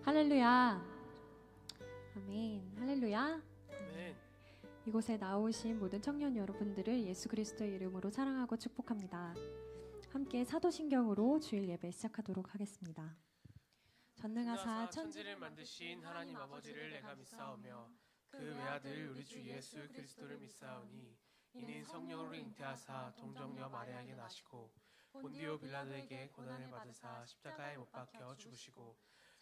할렐루야. 아멘. 할렐루야. 아멘. 이곳에 나오신 모든 청년 여러분들을 예수 그리스도의 이름으로 사랑하고 축복합니다. 함께 사도신경으로 주일 예배 시작하도록 하겠습니다. 전능하사 천지를 만드신 하나님 아버지를 내가 믿사오며 그 외아들 우리 주 예수 그리스도를 믿사오니 이는 성령으로 잉태하사 동정녀 마리아에게 나시고 본디오 빌라도에게 고난을 받으사 십자가에 못 박혀 죽으시고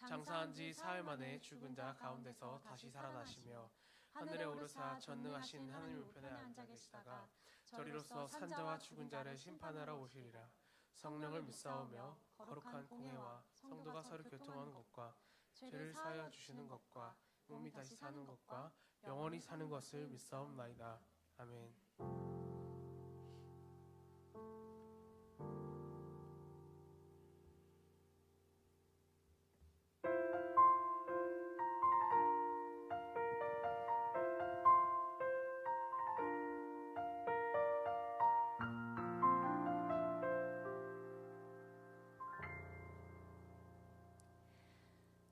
장사한 지 사흘 만에 죽은 자 가운데서 다시 살아나시며 하늘에 오르사 전능하신 하나님 우편에 앉아 계시다가 저리로서 산자와 죽은 자를 심판하러 오시리라. 성령을 믿사오며 거룩한 공회와 성도가 서로 교통하는 것과 죄를 사하여 주시는 것과 몸이 다시 사는 것과 영원히 사는 것을 믿사옵나이다. 아멘.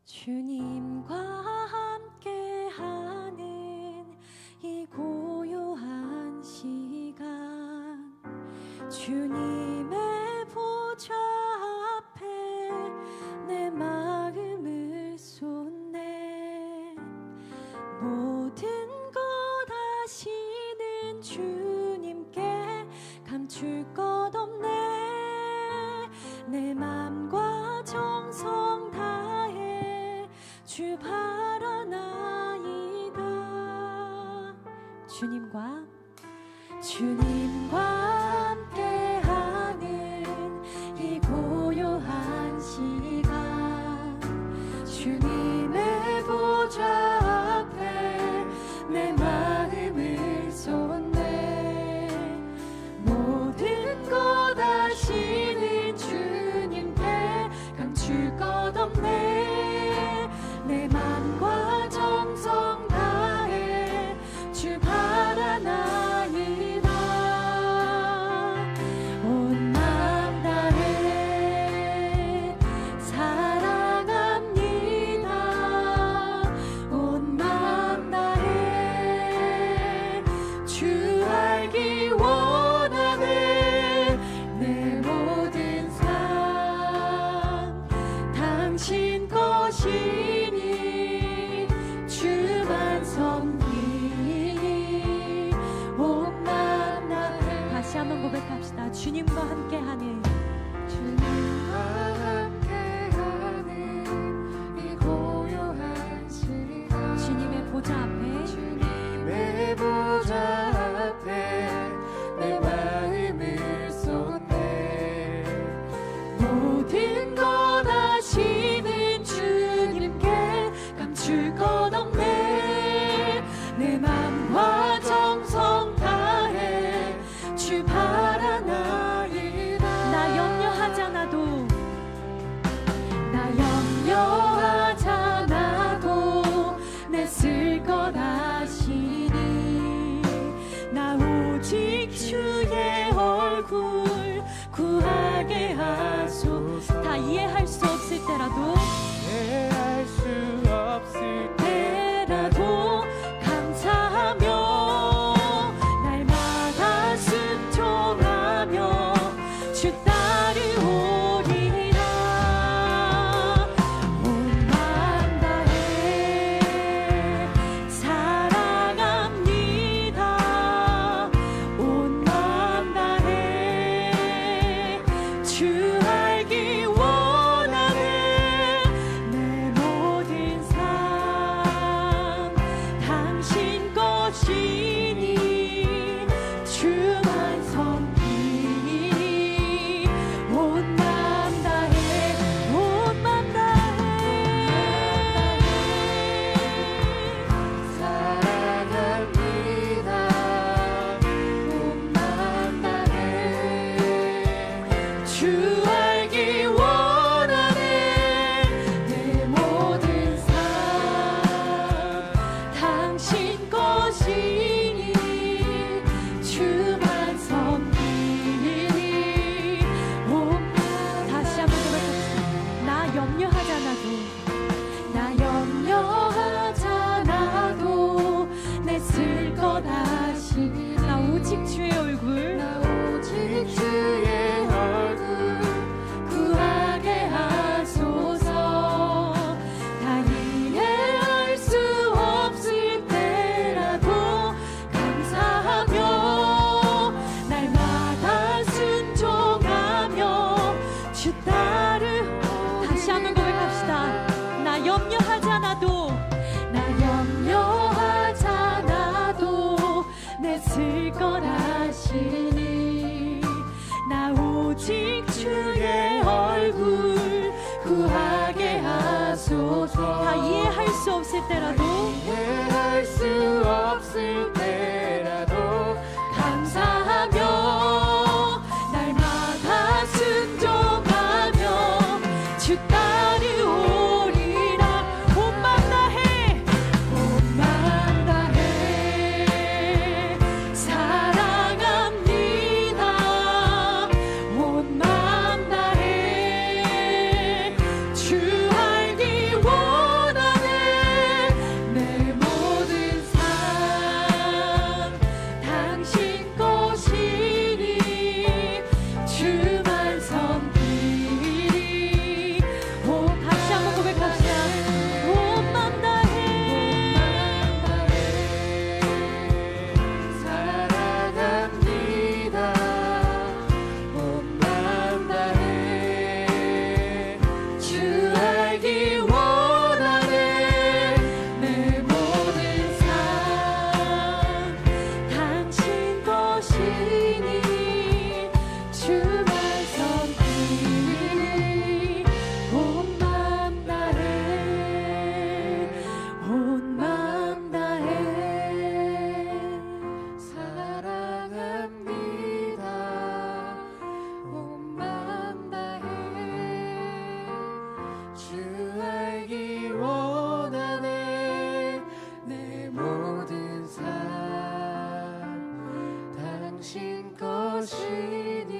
주님과 함께하는 이 고요한 시간, 주님의 보좌 앞에 내 마음을 쏟네. 모든 것 아시는 주님께 감출 것 없네. 내 맘과 정성 다해 주 바라나이다. 주님과 함께하는 이 고요한 시간, 주님의 보좌 앞에 내 마음을 쏟네. 모든 것 아시는 주님께 감출 것 없네. 내 맘과 정성 다해 주 바라나이다. 주 따르. 다시 한번 고백합시다. 나 염려하지 않아도, 나 염려하지 않아도 내 쓸 거라시니 나 오직 주의 얼굴 구하게 하소서. 다 이해할 수 없을 때라도, 이해할 수 없을 때라도 감사하며 날마다 순종하며 주 따르오리라. 온 맘 다해, 온 맘 다해 사랑합니다. 온 맘 다해 주 알기 원하네. 내 모든 삶 당신 것이니 주만 섬기리. 오, 다시 한번 고백합시다. 온 맘 다해 사랑합니다. 온 맘 다해 주 알기 원하네. 내 모든 삶 당신 것이니 주만 섬기리. 온 맘 다해, 온 맘 다해 사랑합니다. 온 맘 다해 주 알기 원하네. 내 모든 삶 당신 것이니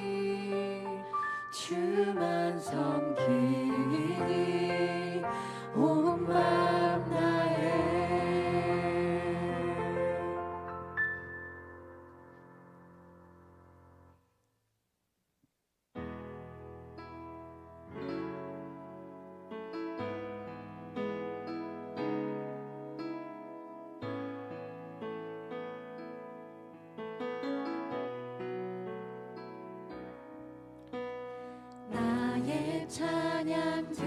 주만 섬기니 온 맘 다해. 나의 찬양들보다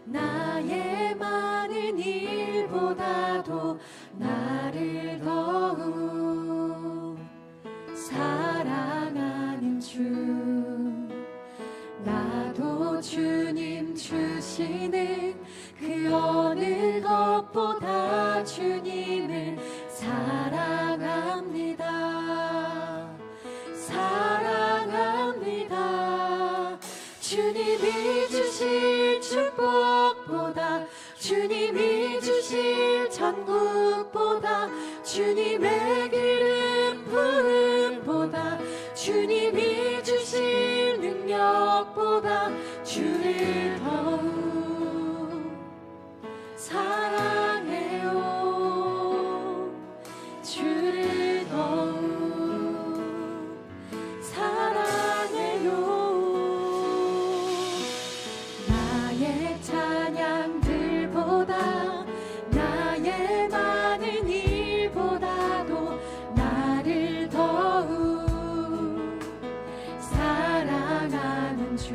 나의 많은 일보다도 나를 더욱 사랑하는 주. 나도 주님 주시는 그 어느 것보다 주님을 사랑합니다. 사랑합니다. 주님이 주실 축복보다, 주님이 주실 천국보다, 주님의 기름 부음보다, 주님이 주실 능력보다 주를 더욱 사랑해요. 주를 더욱 사랑해요. 나의 찬양들보다 나의 많은 일보다도 나를 더욱 사랑하는 주.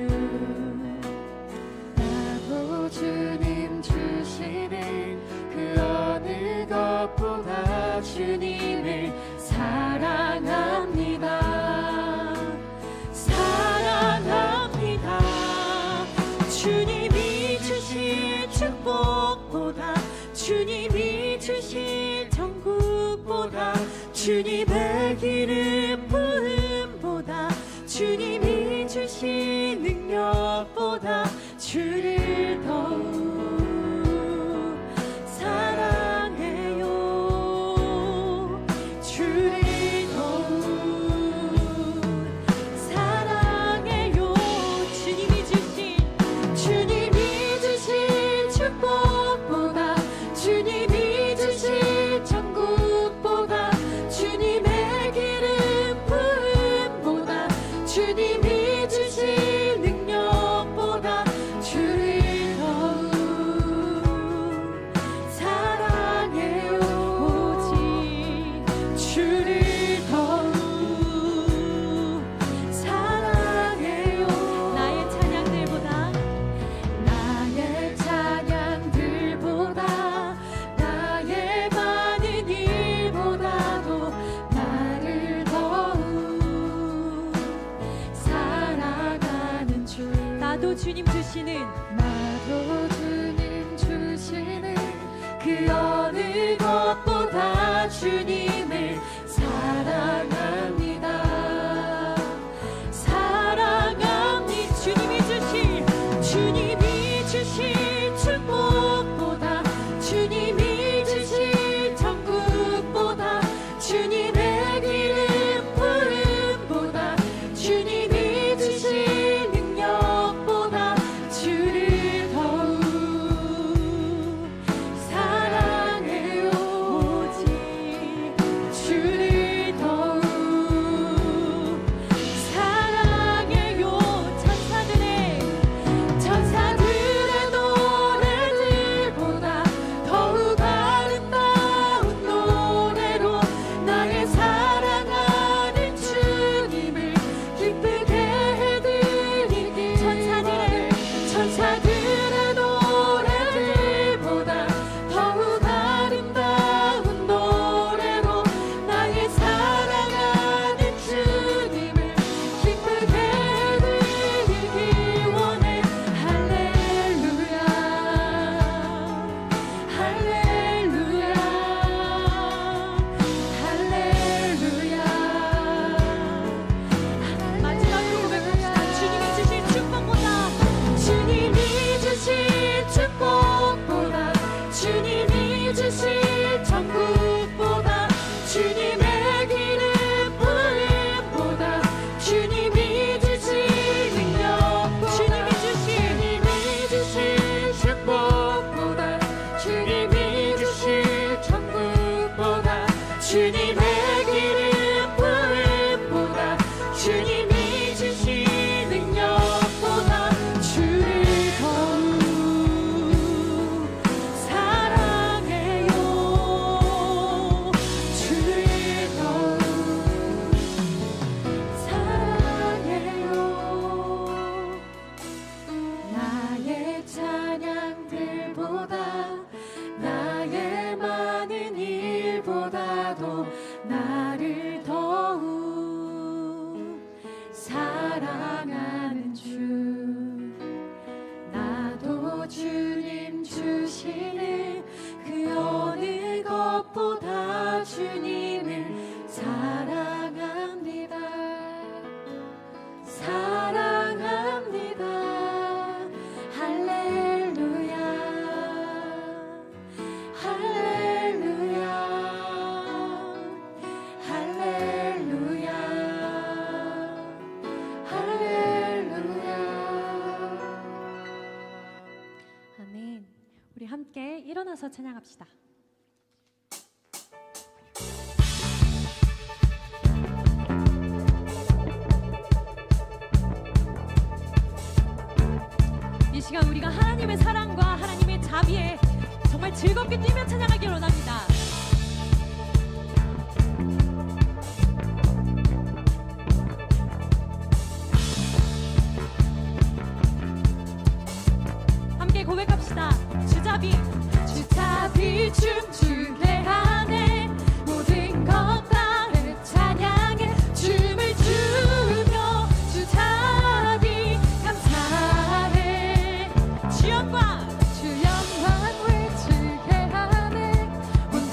나도 주님 주시는 그 어느 것보다 주님을 사랑합니다. 사랑합니다. 주님이 주실 축복보다, 주님이 주실 천국보다, 주님의 기름 부음보다, 주님이 주실 능력보다 주를 더욱 사랑해요. 주를 더욱 사랑해요. 주님이 주실 축복보다, 주님이 주실 천국보다, 주님의 기름 부음보다, 주님이 주실 능력보다 주를 나도 주님 주시는 나도 주님 주시는 그 어느 것보다 주님을 사랑합니다. 사랑합니다. 주님이 주실 축복보다 주님이 주실 천국보다 주님의 기름 부음보다 주님이 주실 능력보다 주를 더욱 사랑해요. 오직 주를 더욱 사랑해요. 천사들의 노래들보다 더욱 아름다운 노래로 나의 사랑하는 주님을 기쁘게 해드리길 원해. 천사들의 노래들보다 더욱 아름다운 노래로 나의 사랑하는 주님을 기쁘게 해드리길 원해. 할렐루야 할렐루야 할렐루야. 마지막으로 고백합시다. 주님이 주신 축복보다 주님이 주신 축복보다 주님이 주신 천국보다 주님의 기름 부음보다 주님이 주신 능력 주님이 주신 축복보다 주님이 주신 천국보다 주님의 기름 부음보다 주님이 주신 능력보다 주를 더욱 사랑해요. 주를 더욱 사랑해요. 나의 찬양들보다 나의 많은 일보다도 나를 더욱 사랑하는 주. 나도 주님 주시는 그 어느 것보다 주님을 사랑합니다. 사랑합니다. 할렐루야 할렐루야 할렐루야 할렐루야. 아멘. 우리 함께 일어나서 찬양합시다. 이 시간 우리가 하나님의 사랑과 하나님의 자비에 정말 즐겁게 뛰며 찬양하기 원합니다. 함께 고백합시다. 주자비 춤추게 하네. 모든 것 다 찬양해. 춤을 추며 주자비 감사해. 주영광 외치게 하네. 온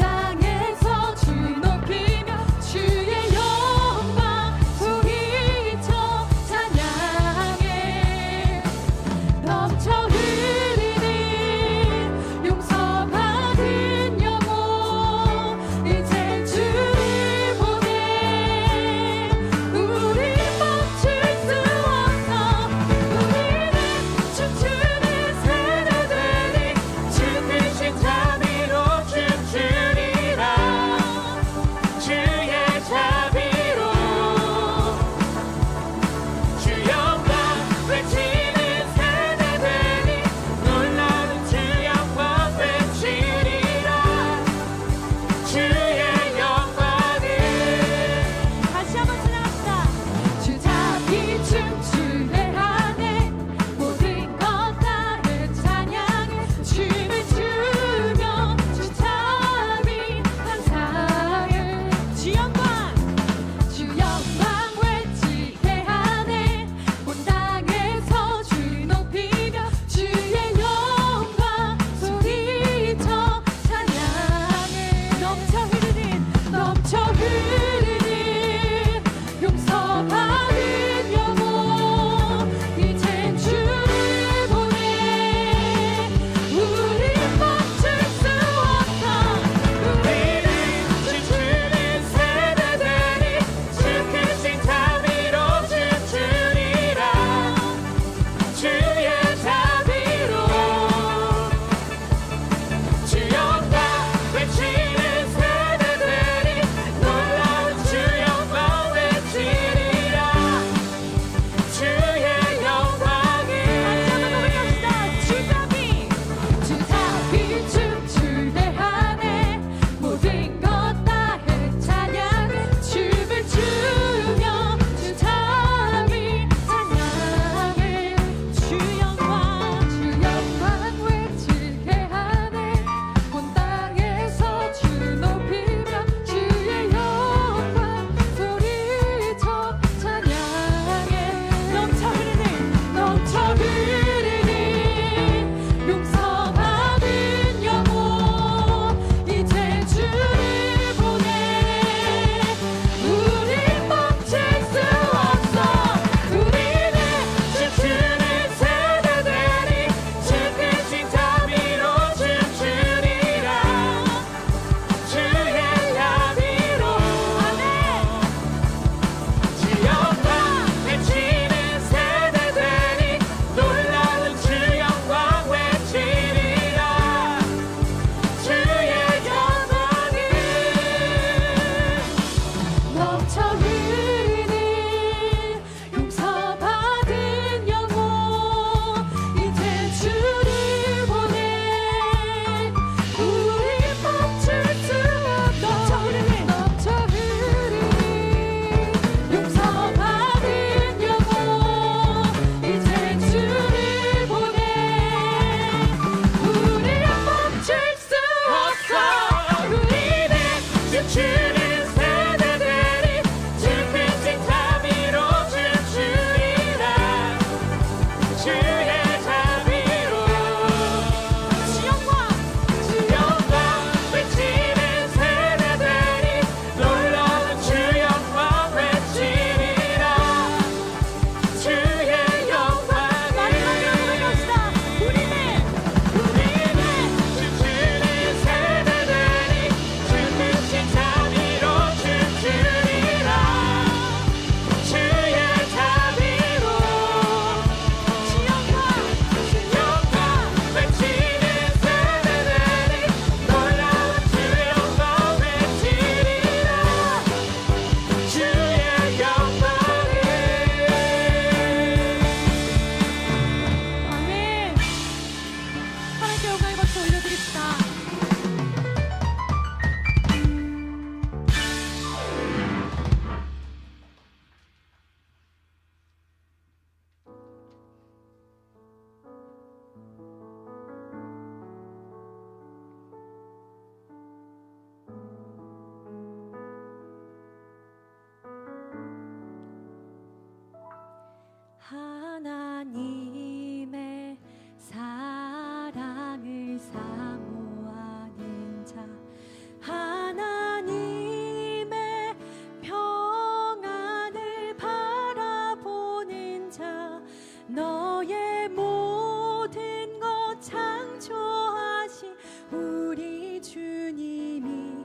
너의 모든 것 창조하신 우리 주님이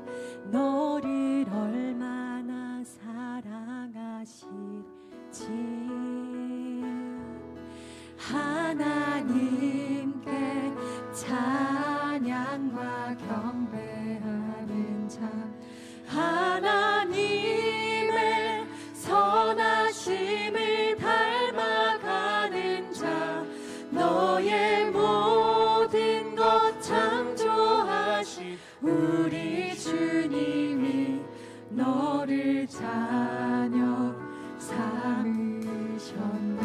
너를 얼마나 사랑하실지 하나님께 찬양과 경배하는 자 하나님의 선하심을 닮아가는 자 너의 모든 것 창조하신 우리 주님이 너를 자녀 삼으셨네.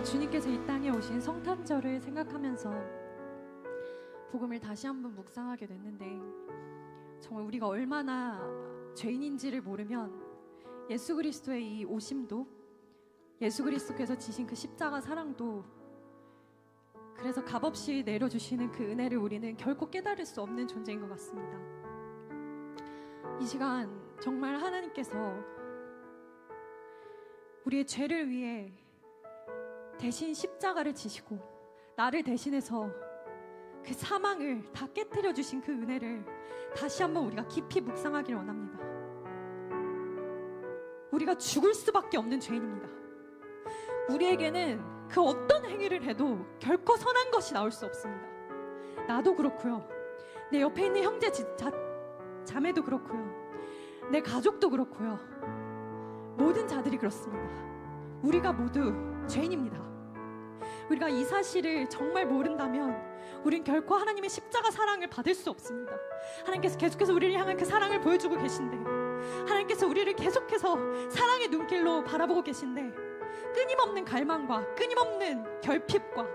주님께서 이 땅에 오신 성탄절을 생각하면서 복음을 다시 한번 묵상하게 됐는데, 정말 우리가 얼마나 죄인인지를 모르면 예수 그리스도의 이 오심도, 예수 그리스도께서 지신 그 십자가 사랑도, 그래서 값없이 내려주시는 그 은혜를 우리는 결코 깨달을 수 없는 존재인 것 같습니다. 이 시간 정말 하나님께서 우리의 죄를 위해 대신 십자가를 지시고 나를 대신해서 그 사망을 다 깨뜨려 주신 그 은혜를 다시 한번 우리가 깊이 묵상하기를 원합니다. 우리가 죽을 수밖에 없는 죄인입니다. 우리에게는 그 어떤 행위를 해도 결코 선한 것이 나올 수 없습니다. 나도 그렇고요, 내 옆에 있는 형제 자매도 그렇고요, 내 가족도 그렇고요, 모든 자들이 그렇습니다. 우리가 모두 죄인입니다. 우리가 이 사실을 정말 모른다면 우린 결코 하나님의 십자가 사랑을 받을 수 없습니다. 하나님께서 계속해서 우리를 향한 그 사랑을 보여주고 계신데, 하나님께서 우리를 계속해서 사랑의 눈길로 바라보고 계신데, 끊임없는 갈망과 끊임없는 결핍과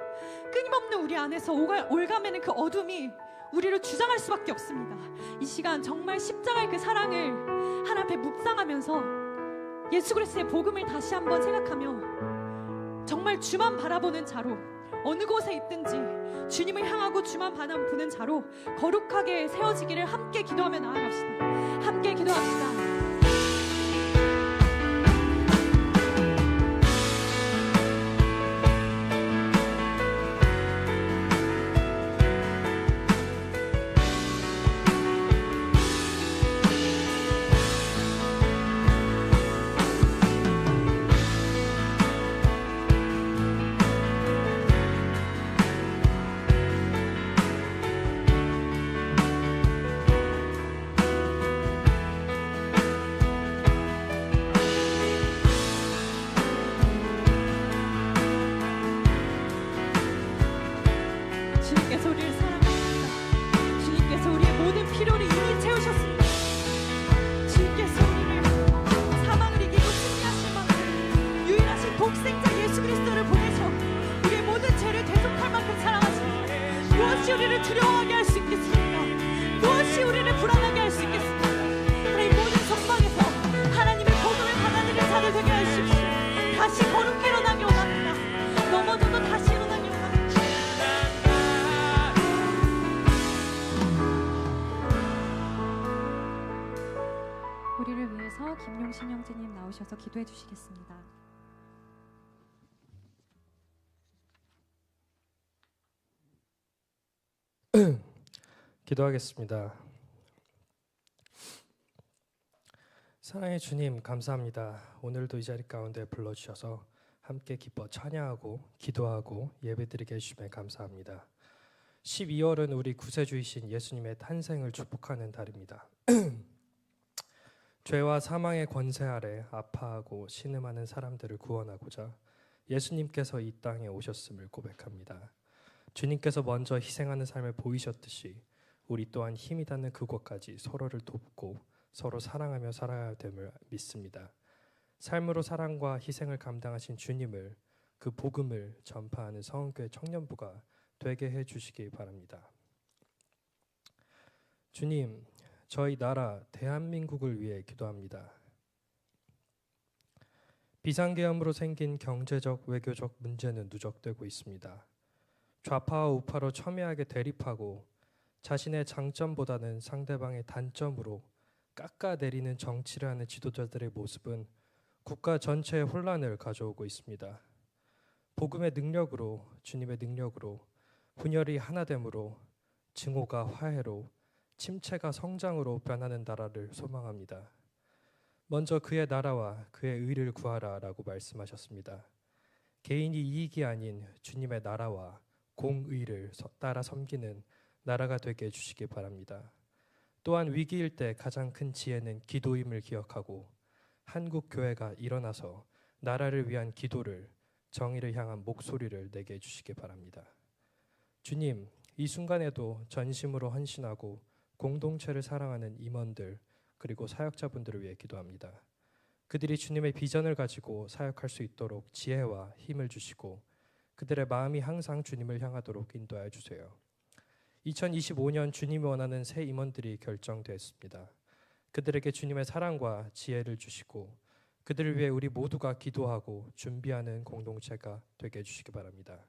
끊임없는 우리 안에서 올가매는 그 어둠이 우리를 주장할 수밖에 없습니다. 이 시간 정말 십자가의 그 사랑을 하나님 앞에 묵상하면서 예수 그리스도의 복음을 다시 한번 생각하며 정말 주만 바라보는 자로, 어느 곳에 있든지 주님을 향하고 주만 바라보는 자로 거룩하게 세워지기를 함께 기도하며 나아갑시다. 함께 기도합시다. 주님께서 우리를 사랑하십니다. 주님께서 우리의 모든 필요를 이미 채우셨습니다. 주님께서 우리를 사망을 이기고 승리하실 만큼 유일하신 독생자 예수 그리스도를 보내서 우리의 모든 죄를 대속할 만큼 사랑하십니다. 무엇이 우리를 두려워하게 할 수 있겠습니까? 무엇이 우리를 불안하게 할 수 있겠습니까? 이 모든 속박에서 하나님의 복음을 받아들일 자들 되게 하십시오. 다시 거룩히 일어나기 원합니다. 넘어져도 다시 일어나기 원합니다. 우리를 위해서 김용신 형제님 나오셔서 기도해 주시겠습니다. 기도하겠습니다. 사랑의 주님, 감사합니다. 오늘도 이 자리 가운데 불러주셔서 함께 기뻐 찬양하고 기도하고 예배드리게 해주심에 감사합니다. 12월은 우리 구세주이신 예수님의 탄생을 축복하는 달입니다. 죄와 사망의 권세 아래 아파하고 신음하는 사람들을 구원하고자 예수님께서 이 땅에 오셨음을 고백합니다. 주님께서 먼저 희생하는 삶을 보이셨듯이 우리 또한 힘이 닿는 그곳까지 서로를 돕고 서로 사랑하며 살아야 됨을 믿습니다. 삶으로 사랑과 희생을 감당하신 주님을, 그 복음을 전파하는 성원교회 청년부가 되게 해주시기 바랍니다. 주님, 저희 나라 대한민국을 위해 기도합니다. 비상계엄으로 생긴 경제적, 외교적 문제는 누적되고 있습니다. 좌파와 우파로 첨예하게 대립하고 자신의 장점보다는 상대방의 단점으로 깎아내리는 정치를 하는 지도자들의 모습은 국가 전체의 혼란을 가져오고 있습니다. 복음의 능력으로, 주님의 능력으로, 분열이 하나됨으로, 증오가 화해로, 침체가 성장으로 변하는 나라를 소망합니다. 먼저 그의 나라와 그의 의를 구하라 라고 말씀하셨습니다. 개인이 이익이 아닌 주님의 나라와 공의를 따라 섬기는 나라가 되게 해주시기 바랍니다. 또한 위기일 때 가장 큰 지혜는 기도임을 기억하고 한국 교회가 일어나서 나라를 위한 기도를, 정의를 향한 목소리를 내게 해주시기 바랍니다. 주님, 이 순간에도 전심으로 헌신하고 공동체를 사랑하는 임원들 그리고 사역자분들을 위해 기도합니다. 그들이 주님의 비전을 가지고 사역할 수 있도록 지혜와 힘을 주시고 그들의 마음이 항상 주님을 향하도록 인도하여 주세요. 2025년 주님이 원하는 새 임원들이 결정되었습니다. 그들에게 주님의 사랑과 지혜를 주시고 그들을 위해 우리 모두가 기도하고 준비하는 공동체가 되게 해주시기 바랍니다.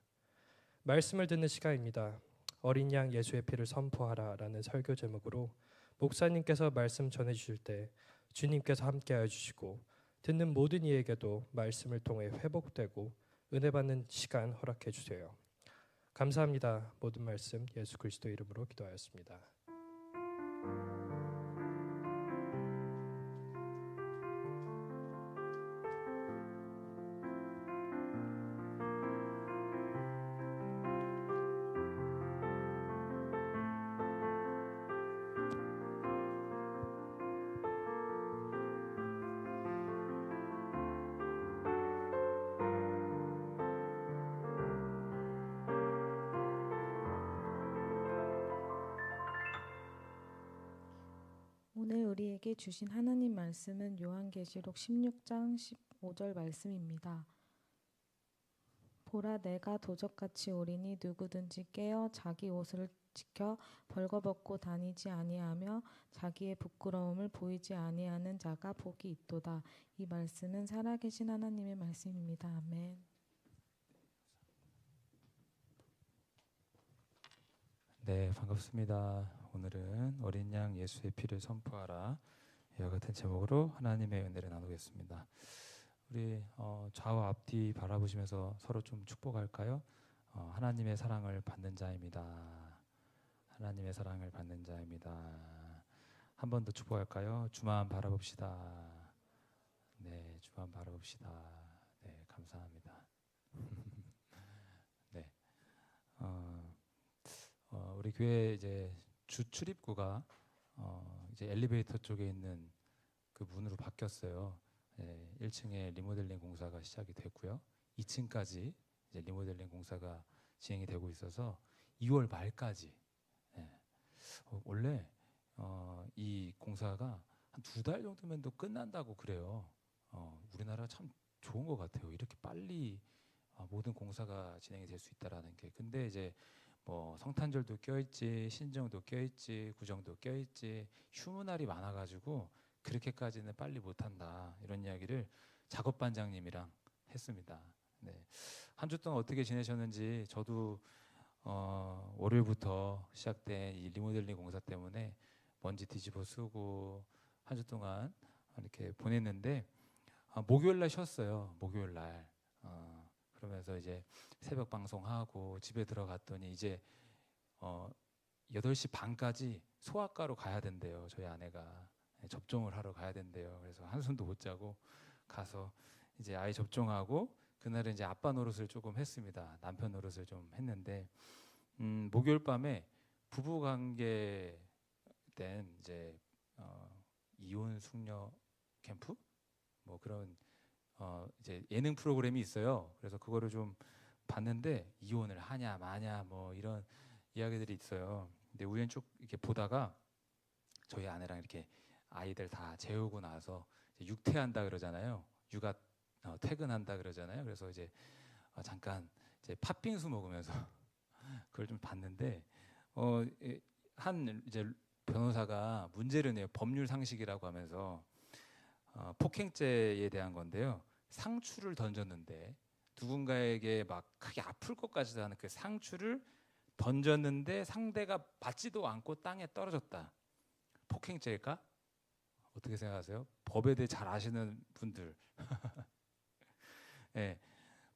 말씀을 듣는 시간입니다. 어린 양 예수의 피를 선포하라 라는 설교 제목으로 목사님께서 말씀 전해주실 때 주님께서 함께하여 주시고 듣는 모든 이에게도 말씀을 통해 회복되고 은혜 받는 시간 허락해 주세요. 감사합니다. 모든 말씀 예수 그리스도 이름으로 기도하였습니다. 오늘 우리에게 주신 하나님 말씀은 요한계시록 16장 15절 말씀입니다. 보라 내가 도적같이 오리니 누구든지 깨어 자기 옷을 지켜 벌거벗고 다니지 아니하며 자기의 부끄러움을 보이지 아니하는 자가 복이 있도다. 이 말씀은 살아계신 하나님의 말씀입니다. 아멘. 네, 반갑습니다. 오늘은 어린 양 예수의 피를 선포하라 이와 같은 제목으로 하나님의 은혜를 나누겠습니다. 우리 좌와 앞뒤 바라보시면서 서로 좀 축복할까요? 하나님의 사랑을 받는 자입니다. 하나님의 사랑을 받는 자입니다. 한 번 더 축복할까요? 주만 바라봅시다. 네, 주만 바라봅시다. 네, 감사합니다. 네, 우리 교회 이제 주 출입구가 이제 엘리베이터 쪽에 있는 그 문으로 바뀌었어요. 1층에 리모델링 공사가 시작이 됐고요. 2층까지 이제 리모델링 공사가 진행이 되고 있어서 2월 말까지 원래 이 공사가 한 2달 정도면 또 끝난다고 그래요. 우리나라 참 좋은 것 같아요. 이렇게 빨리 모든 공사가 진행이 될 수 있다라는 게. 근데 이제 뭐 성탄절도 껴있지, 신정도 껴있지, 구정도 껴있지, 휴무날이 많아가지고 그렇게까지는 빨리 못한다 이런 이야기를 작업반장님이랑 했습니다. 네. 한 주 동안 어떻게 지내셨는지 저도 월요일부터 시작된 이 리모델링 공사 때문에 먼지 뒤집어 쓰고 한 주 동안 이렇게 보냈는데 목요일날 쉬었어요. 목요일날. 그러면서 이제 새벽 방송하고 집에 들어갔더니 이제 8시 반까지 소아과로 가야 된대요. 저희 아내가 접종을 하러 가야 된대요. 그래서 한숨도 못 자고 가서 이제 아이 접종하고 그날은 이제 아빠 노릇을 조금 했습니다. 남편 노릇을 좀 했는데 목요일 밤에 부부 관계 된 이제 이혼 숙녀 캠프 뭐 그런 이제 예능 프로그램이 있어요. 그래서 그거를 좀 봤는데 이혼을 하냐 마냐 뭐 이런 이야기들이 있어요. 근데 우연히 이렇게 보다가 저희 아내랑 이렇게 아이들 다 재우고 나서 이제 육퇴한다 그러잖아요. 육아 퇴근한다 그러잖아요. 그래서 이제 잠깐 이제 팥빙수 먹으면서 그걸 좀 봤는데 한 이제 변호사가 문제를 내요. 법률 상식이라고 하면서 폭행죄에 대한 건데요. 상추를 던졌는데 누군가에게 막 크게 아플 것까지도 않은 그 상추를 던졌는데 상대가 맞지도 않고 땅에 떨어졌다. 폭행죄일까? 어떻게 생각하세요? 법에 대해 잘 아시는 분들. 네,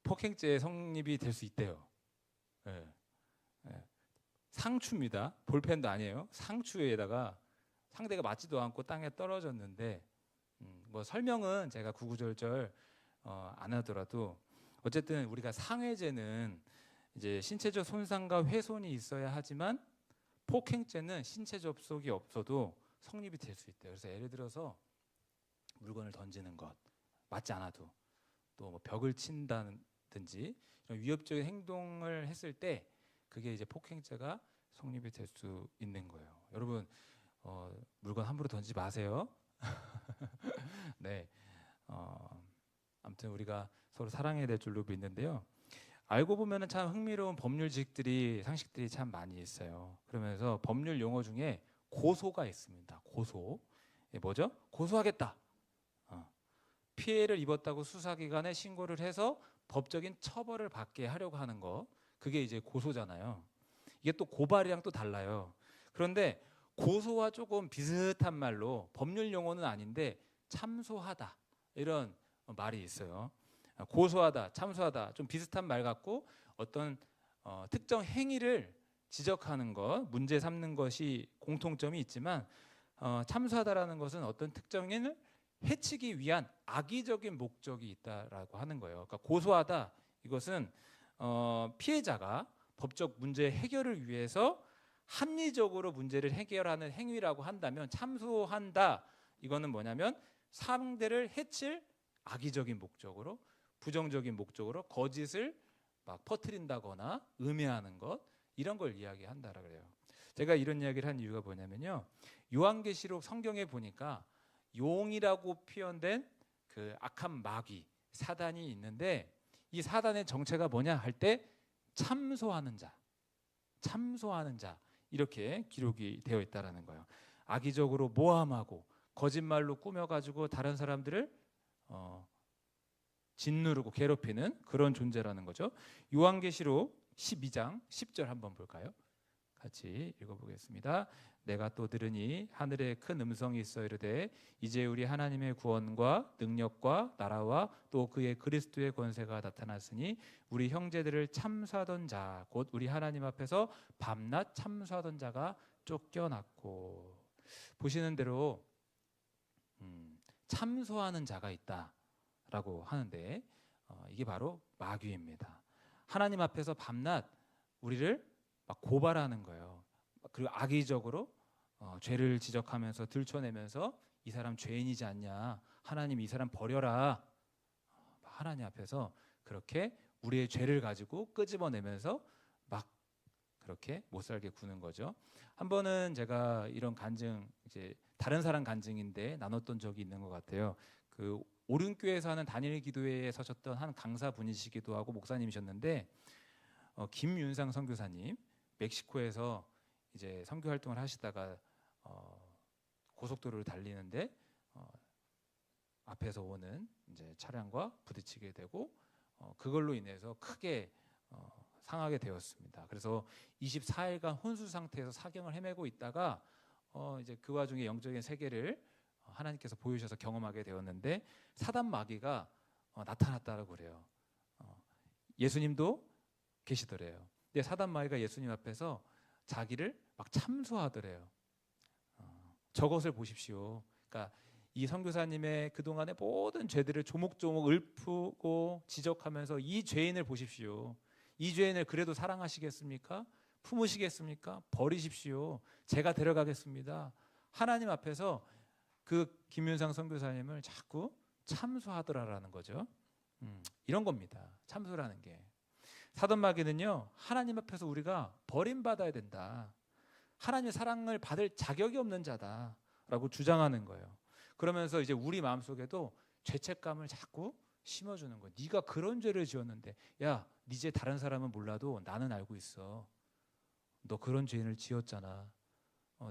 폭행죄 성립이 될 수 있대요. 네, 네. 상추입니다. 볼펜도 아니에요. 상추에다가 상대가 맞지도 않고 땅에 떨어졌는데 뭐 설명은 제가 구구절절 안 하더라도 어쨌든 우리가 상해죄는 이제 신체적 손상과 훼손이 있어야 하지만 폭행죄는 신체 접촉이 없어도 성립이 될 수 있대요. 그래서 예를 들어서 물건을 던지는 것 맞지 않아도 또 뭐 벽을 친다든지 이런 위협적인 행동을 했을 때 그게 이제 폭행죄가 성립이 될 수 있는 거예요. 여러분 물건 함부로 던지지 마세요. 네, 아무튼 우리가 서로 사랑해야 될 줄로 믿는데요. 알고 보면은 참 흥미로운 법률 지식들이 상식들이 참 많이 있어요. 그러면서 법률 용어 중에 고소가 있습니다. 고소. 예, 뭐죠? 고소하겠다. 피해를 입었다고 수사기관에 신고를 해서 법적인 처벌을 받게 하려고 하는 거. 그게 이제 고소잖아요. 이게 또 고발이랑 또 달라요. 그런데 고소와 조금 비슷한 말로 법률 용어는 아닌데 참소하다 이런 말이 있어요. 고소하다, 참소하다 좀 비슷한 말 같고 어떤 특정 행위를 지적하는 것, 문제 삼는 것이 공통점이 있지만 참소하다라는 것은 어떤 특정인을 해치기 위한 악의적인 목적이 있다라고 하는 거예요. 그러니까 고소하다 이것은 피해자가 법적 문제 해결을 위해서 합리적으로 문제를 해결하는 행위라고 한다면 참소한다 이거는 뭐냐면 상대를 해칠 악의적인 목적으로 부정적인 목적으로 거짓을 막 퍼뜨린다거나 음해하는 것 이런 걸 이야기한다라 그래요. 제가 이런 이야기를 한 이유가 뭐냐면요. 요한계시록 성경에 보니까 용이라고 표현된 그 악한 마귀 사단이 있는데 이 사단의 정체가 뭐냐 할 때 참소하는 자, 참소하는 자 이렇게 기록이 되어 있다라는 거예요. 악의적으로 모함하고 거짓말로 꾸며가지고 다른 사람들을 짓누르고 괴롭히는 그런 존재라는 거죠. 요한계시록 12장 10절 한번 볼까요? 같이 읽어보겠습니다. 내가 또 들으니 하늘에 큰 음성이 있어 이르되 이제 우리 하나님의 구원과 능력과 나라와 또 그의 그리스도의 권세가 나타났으니 우리 형제들을 참수하던 자 곧 우리 하나님 앞에서 밤낮 참수하던 자가 쫓겨났고. 보시는 대로 참소하는 자가 있다라고 하는데 이게 바로 마귀입니다. 하나님 앞에서 밤낮 우리를 막 고발하는 거예요. 그리고 악의적으로 죄를 지적하면서 들춰내면서 이 사람 죄인이지 않냐, 하나님 이 사람 버려라. 하나님 앞에서 그렇게 우리의 죄를 가지고 끄집어내면서 막 그렇게 못 살게 구는 거죠. 한 번은 제가 이런 간증 이제 다른 사람 간증인데 나눴던 적이 있는 것 같아요. 그 오륜교에서 하는 단일 기도회에 서셨던 한 강사분이시기도 하고 목사님이셨는데 김윤상 선교사님 멕시코에서 이제 선교 활동을 하시다가 고속도로를 달리는데 앞에서 오는 이제 차량과 부딪히게 되고 그걸로 인해서 크게 상하게 되었습니다. 그래서 24일간 혼수 상태에서 사경을 헤매고 있다가 이제 그 와중에 영적인 세계를 하나님께서 보여주셔서 경험하게 되었는데 사단 마귀가 나타났다고 그래요. 예수님도 계시더래요. 근데 사단 마귀가 예수님 앞에서 자기를 막 참소하더래요. 저것을 보십시오. 그러니까 이 선교사님의 그동안의 모든 죄들을 조목조목 읊고 지적하면서 이 죄인을 보십시오. 이 죄인을 그래도 사랑하시겠습니까? 품으시겠습니까? 버리십시오. 제가 데려가겠습니다. 하나님 앞에서 그 김윤상 선교사님을 자꾸 참소하더라라는 거죠. 이런 겁니다. 참소라는 게. 사단 마귀는요, 하나님 앞에서 우리가 버림받아야 된다. 하나님의 사랑을 받을 자격이 없는 자다라고 주장하는 거예요. 그러면서 이제 우리 마음속에도 죄책감을 자꾸 심어주는 거예요. 네가 그런 죄를 지었는데, 야, 네 죄 다른 사람은 몰라도 나는 알고 있어. 너 그런 죄를 지었잖아.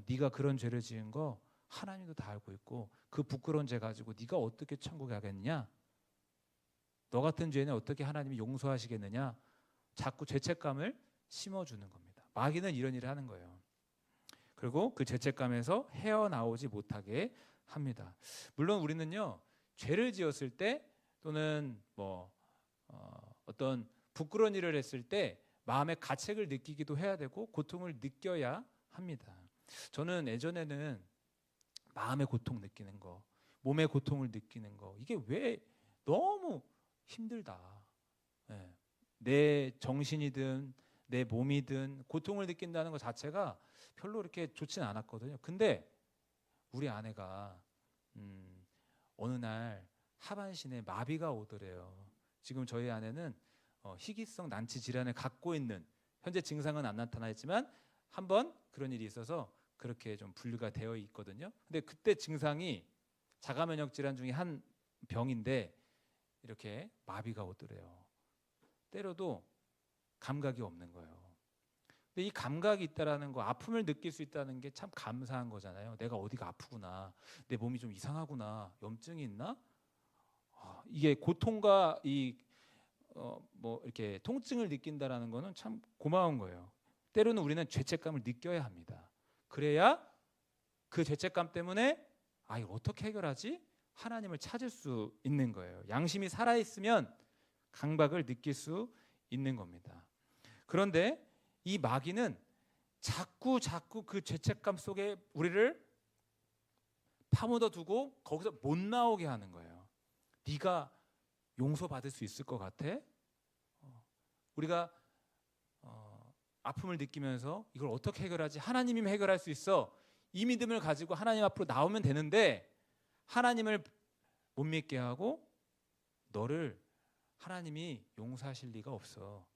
네가 그런 죄를 지은 거 하나님도 다 알고 있고 그 부끄러운 죄 가지고 네가 어떻게 천국에 가겠느냐? 너 같은 죄는 어떻게 하나님이 용서하시겠느냐? 자꾸 죄책감을 심어주는 겁니다. 마귀는 이런 일을 하는 거예요. 그리고 그 죄책감에서 헤어나오지 못하게 합니다. 물론 우리는요, 죄를 지었을 때 또는 어떤 부끄러운 일을 했을 때 마음의 가책을 느끼기도 해야 되고 고통을 느껴야 합니다. 저는 예전에는 마음의 고통 느끼는 거, 몸의 고통을 느끼는 거, 이게 왜 너무 힘들다. 내 정신이든 내 몸이든 고통을 느낀다는 것 자체가 별로 이렇게 좋지는 않았거든요. 근데 우리 아내가 어느 날 하반신에 마비가 오더래요. 지금 저희 아내는 희귀성 난치 질환을 갖고 있는, 현재 증상은 안 나타나있지만 한번 그런 일이 있어서 그렇게 좀 분류가 되어 있거든요. 근데 그때 증상이 자가면역 질환 중에 한 병인데 이렇게 마비가 오더래요. 때려도 감각이 없는 거예요. 근데 이 감각이 있다라는 거, 아픔을 느낄 수 있다는 게 참 감사한 거잖아요. 내가 어디가 아프구나, 내 몸이 좀 이상하구나, 염증이 있나? 이게 고통과 뭐 이렇게 통증을 느낀다라는 거는 참 고마운 거예요. 때로는 우리는 죄책감을 느껴야 합니다. 그래야 그 죄책감 때문에 이걸 어떻게 해결하지? 하나님을 찾을 수 있는 거예요. 양심이 살아있으면 강박을 느낄 수 있는 겁니다. 그런데 이 마귀는 자꾸 그 죄책감 속에 우리를 파묻어 두고 거기서 못 나오게 하는 거예요. 네가 용서받을 수 있을 것 같아? 우리가 아픔을 느끼면서 이걸 어떻게 해결하지? 하나님이면 해결할 수 있어. 이 믿음을 가지고 하나님 앞으로 나오면 되는데 하나님을 못 믿게 하고 너를 하나님이 용서하실 리가 없어.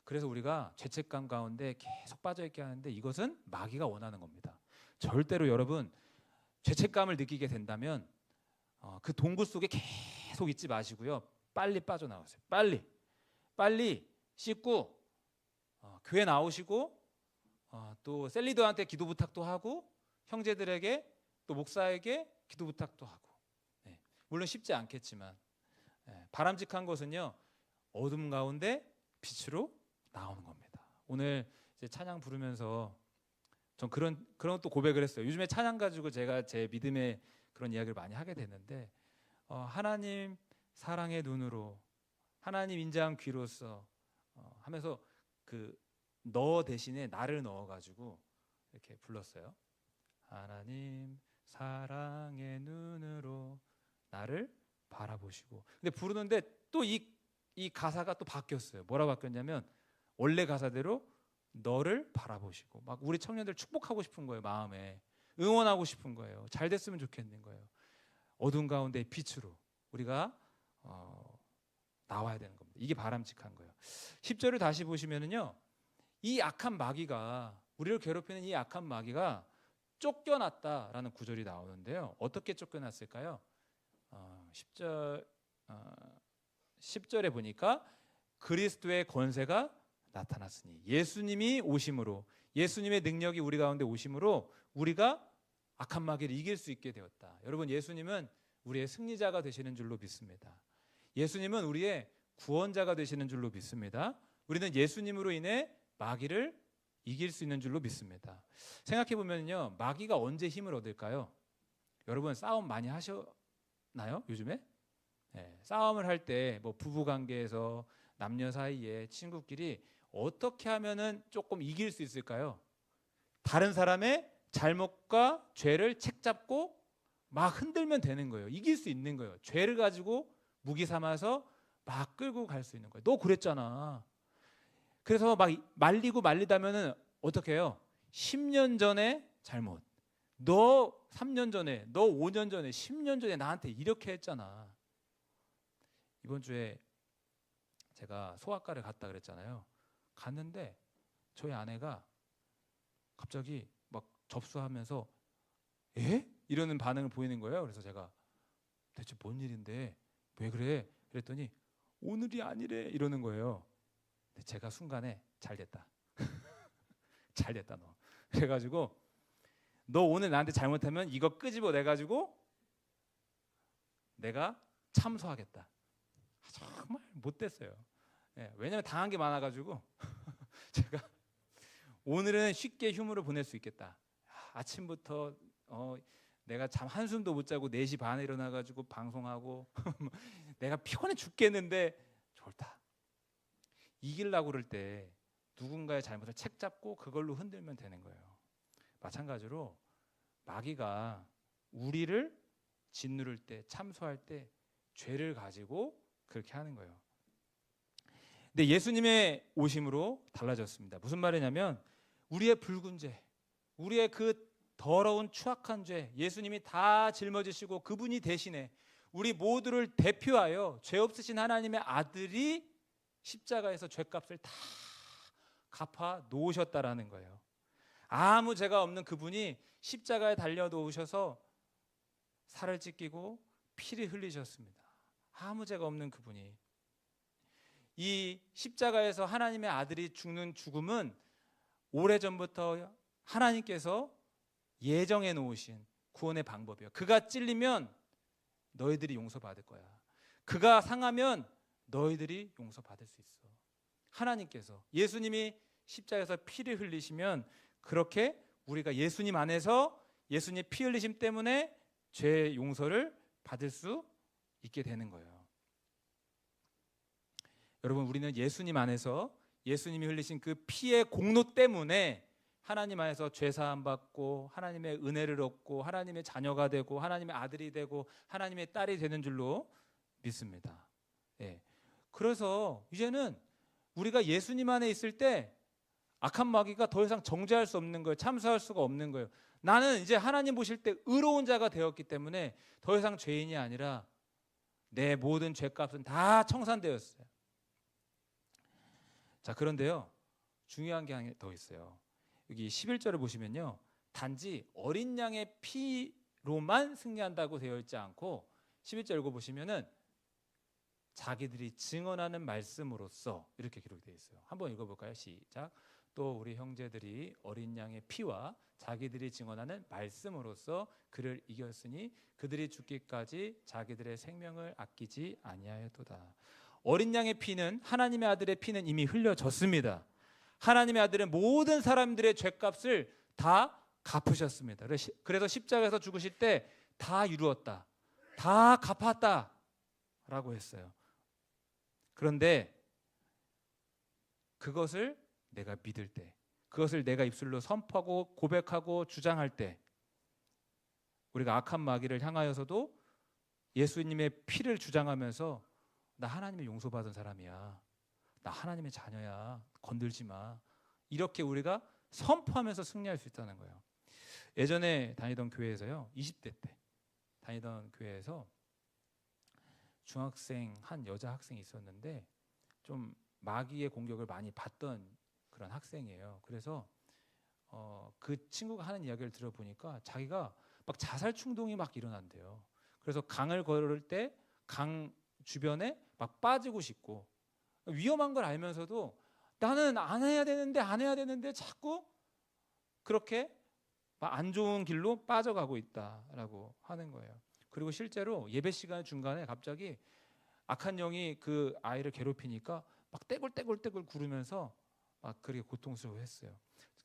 그래서 우리가 죄책감 가운데 계속 빠져있게 하는데 이것은 마귀가 원하는 겁니다. 절대로 여러분 죄책감을 느끼게 된다면 그 동굴 속에 계속 있지 마시고요. 빨리 빠져나오세요. 빨리 씻고 교회 나오시고 또 셀리더한테 기도 부탁도 하고 형제들에게 또 목사에게 기도 부탁도 하고 물론 쉽지 않겠지만 바람직한 것은요 어둠 가운데 빛으로 나오는 겁니다. 오늘 이제 찬양 부르면서 전 그런 또 고백을 했어요. 요즘에 찬양 가지고 제가 제 믿음의 그런 이야기를 많이 하게 되는데 하나님 사랑의 눈으로 하나님 인자한 귀로서 하면서 그 너 대신에 나를 넣어가지고 이렇게 불렀어요. 하나님 사랑의 눈으로 나를 바라보시고. 근데 부르는데 또 이 가사가 또 바뀌었어요. 뭐라 바뀌었냐면 원래 가사대로 너를 바라보시고 막 우리 청년들 축복하고 싶은 거예요. 마음에 응원하고 싶은 거예요. 잘 됐으면 좋겠는 거예요. 어두운 가운데 빛으로 우리가 나와야 되는 겁니다. 이게 바람직한 거예요. 10절을 다시 보시면은요. 이 악한 마귀가 우리를 괴롭히는 이 악한 마귀가 쫓겨났다라는 구절이 나오는데요. 어떻게 쫓겨났을까요? 10절에 보니까 그리스도의 권세가 나타났으니 예수님이 오심으로 예수님의 능력이 우리 가운데 오심으로 우리가 악한 마귀를 이길 수 있게 되었다. 여러분 예수님은 우리의 승리자가 되시는 줄로 믿습니다. 예수님은 우리의 구원자가 되시는 줄로 믿습니다. 우리는 예수님으로 인해 마귀를 이길 수 있는 줄로 믿습니다. 생각해 보면요, 마귀가 언제 힘을 얻을까요? 여러분 싸움 많이 하셨나요? 요즘에? 싸움을 할 때 뭐 부부 관계에서 남녀 사이에 친구끼리 어떻게 하면은 조금 이길 수 있을까요? 다른 사람의 잘못과 죄를 책잡고 막 흔들면 되는 거예요. 이길 수 있는 거예요. 죄를 가지고 무기 삼아서 막 끌고 갈 수 있는 거예요. 너 그랬잖아. 그래서 막 말리다면은 어떻게 해요? 10년 전에 잘못. 너 3년 전에, 너 5년 전에, 10년 전에 나한테 이렇게 했잖아. 이번 주에 제가 소아과를 갔다 그랬잖아요. 갔는데 저희 아내가 갑자기 막 접수하면서 에? 이러는 반응을 보이는 거예요. 그래서 제가 대체 뭔 일인데 왜 그래? 그랬더니 오늘이 아니래 이러는 거예요. 근데 제가 순간에 잘됐다. 잘됐다 너. 그래가지고 너 오늘 나한테 잘못하면 이거 끄집어 내가지고 내가 참소하겠다. 정말 못됐어요. 왜냐면 당한 게 많아가지고 제가 오늘은 쉽게 휴무를 보낼 수 있겠다. 아침부터 내가 잠 한숨도 못 자고 4시 반에 일어나가지고 방송하고 내가 피곤해 죽겠는데 좋다. 이기려고 그럴 때 누군가의 잘못을 책잡고 그걸로 흔들면 되는 거예요. 마찬가지로 마귀가 우리를 짓누를 때, 참소할 때 죄를 가지고 그렇게 하는 거예요. 근데 예수님의 오심으로 달라졌습니다. 무슨 말이냐면 우리의 붉은 죄, 우리의 그 더러운 추악한 죄 예수님이 다 짊어지시고 그분이 대신에 우리 모두를 대표하여 죄 없으신 하나님의 아들이 십자가에서 죄값을 다 갚아 놓으셨다라는 거예요. 아무 죄가 없는 그분이 십자가에 달려 놓으셔서 살을 찢기고 피를 흘리셨습니다. 아무 죄가 없는 그분이. 이 십자가에서 하나님의 아들이 죽는 죽음은 오래전부터 하나님께서 예정해 놓으신 구원의 방법이에요. 그가 찔리면 너희들이 용서받을 거야. 그가 상하면 너희들이 용서받을 수 있어. 하나님께서, 예수님이 십자가에서 피를 흘리시면 그렇게 우리가 예수님 안에서 예수님의 피 흘리심 때문에 죄 용서를 받을 수 있게 되는 거예요. 여러분, 우리는 예수님 안에서 예수님이 흘리신 그 피의 공로 때문에 하나님 안에서 죄 사함 받고 하나님의 은혜를 얻고 하나님의 자녀가 되고 하나님의 아들이 되고 하나님의 딸이 되는 줄로 믿습니다. 예. 그래서 이제는 우리가 예수님 안에 있을 때 악한 마귀가 더 이상 정죄할 수 없는 거예요. 참수할 수가 없는 거예요. 나는 이제 하나님 보실 때 의로운 자가 되었기 때문에 더 이상 죄인이 아니라 내 모든 죄값은 다 청산되었어요. 자, 그런데요, 중요한 게 하나 더 있어요. 여기 11절을 보시면요, 단지 어린 양의 피로만 승리한다고 되어 있지 않고 11절 읽어보시면은 자기들이 증언하는 말씀으로써 이렇게 기록되어 있어요. 한번 읽어볼까요? 시작. 또 우리 형제들이 어린 양의 피와 자기들이 증언하는 말씀으로써 그를 이겼으니 그들이 죽기까지 자기들의 생명을 아끼지 아니하였도다. 어린 양의 피는, 하나님의 아들의 피는 이미 흘려졌습니다. 하나님의 아들은 모든 사람들의 죄값을 다 갚으셨습니다. 그래서 십자가에서 죽으실 때 다 이루었다, 다 갚았다 라고 했어요. 그런데 그것을 내가 믿을 때, 그것을 내가 입술로 선포하고 고백하고 주장할 때, 우리가 악한 마귀를 향하여서도 예수님의 피를 주장하면서 나 하나님의 용서받은 사람이야, 나 하나님의 자녀야, 건들지 마, 이렇게 우리가 선포하면서 승리할 수 있다는 거예요. 예전에 다니던 교회에서요, 20대 때 다니던 교회에서 중학생 한 여자 학생이 있었는데 좀 마귀의 공격을 많이 받던 그런 학생이에요. 그래서 그 친구가 하는 이야기를 들어보니까 자기가 막 자살 충동이 막 일어난대요. 그래서 강을 걸을 때 강 주변에 막 빠지고 싶고, 위험한 걸 알면서도 나는 안 해야 되는데 자꾸 그렇게 안 좋은 길로 빠져가고 있다라고 하는 거예요. 그리고 실제로 예배 시간 중간에 갑자기 악한 영이 그 아이를 괴롭히니까 막 떼굴떼굴 구르면서 막 그렇게 고통스러워했어요.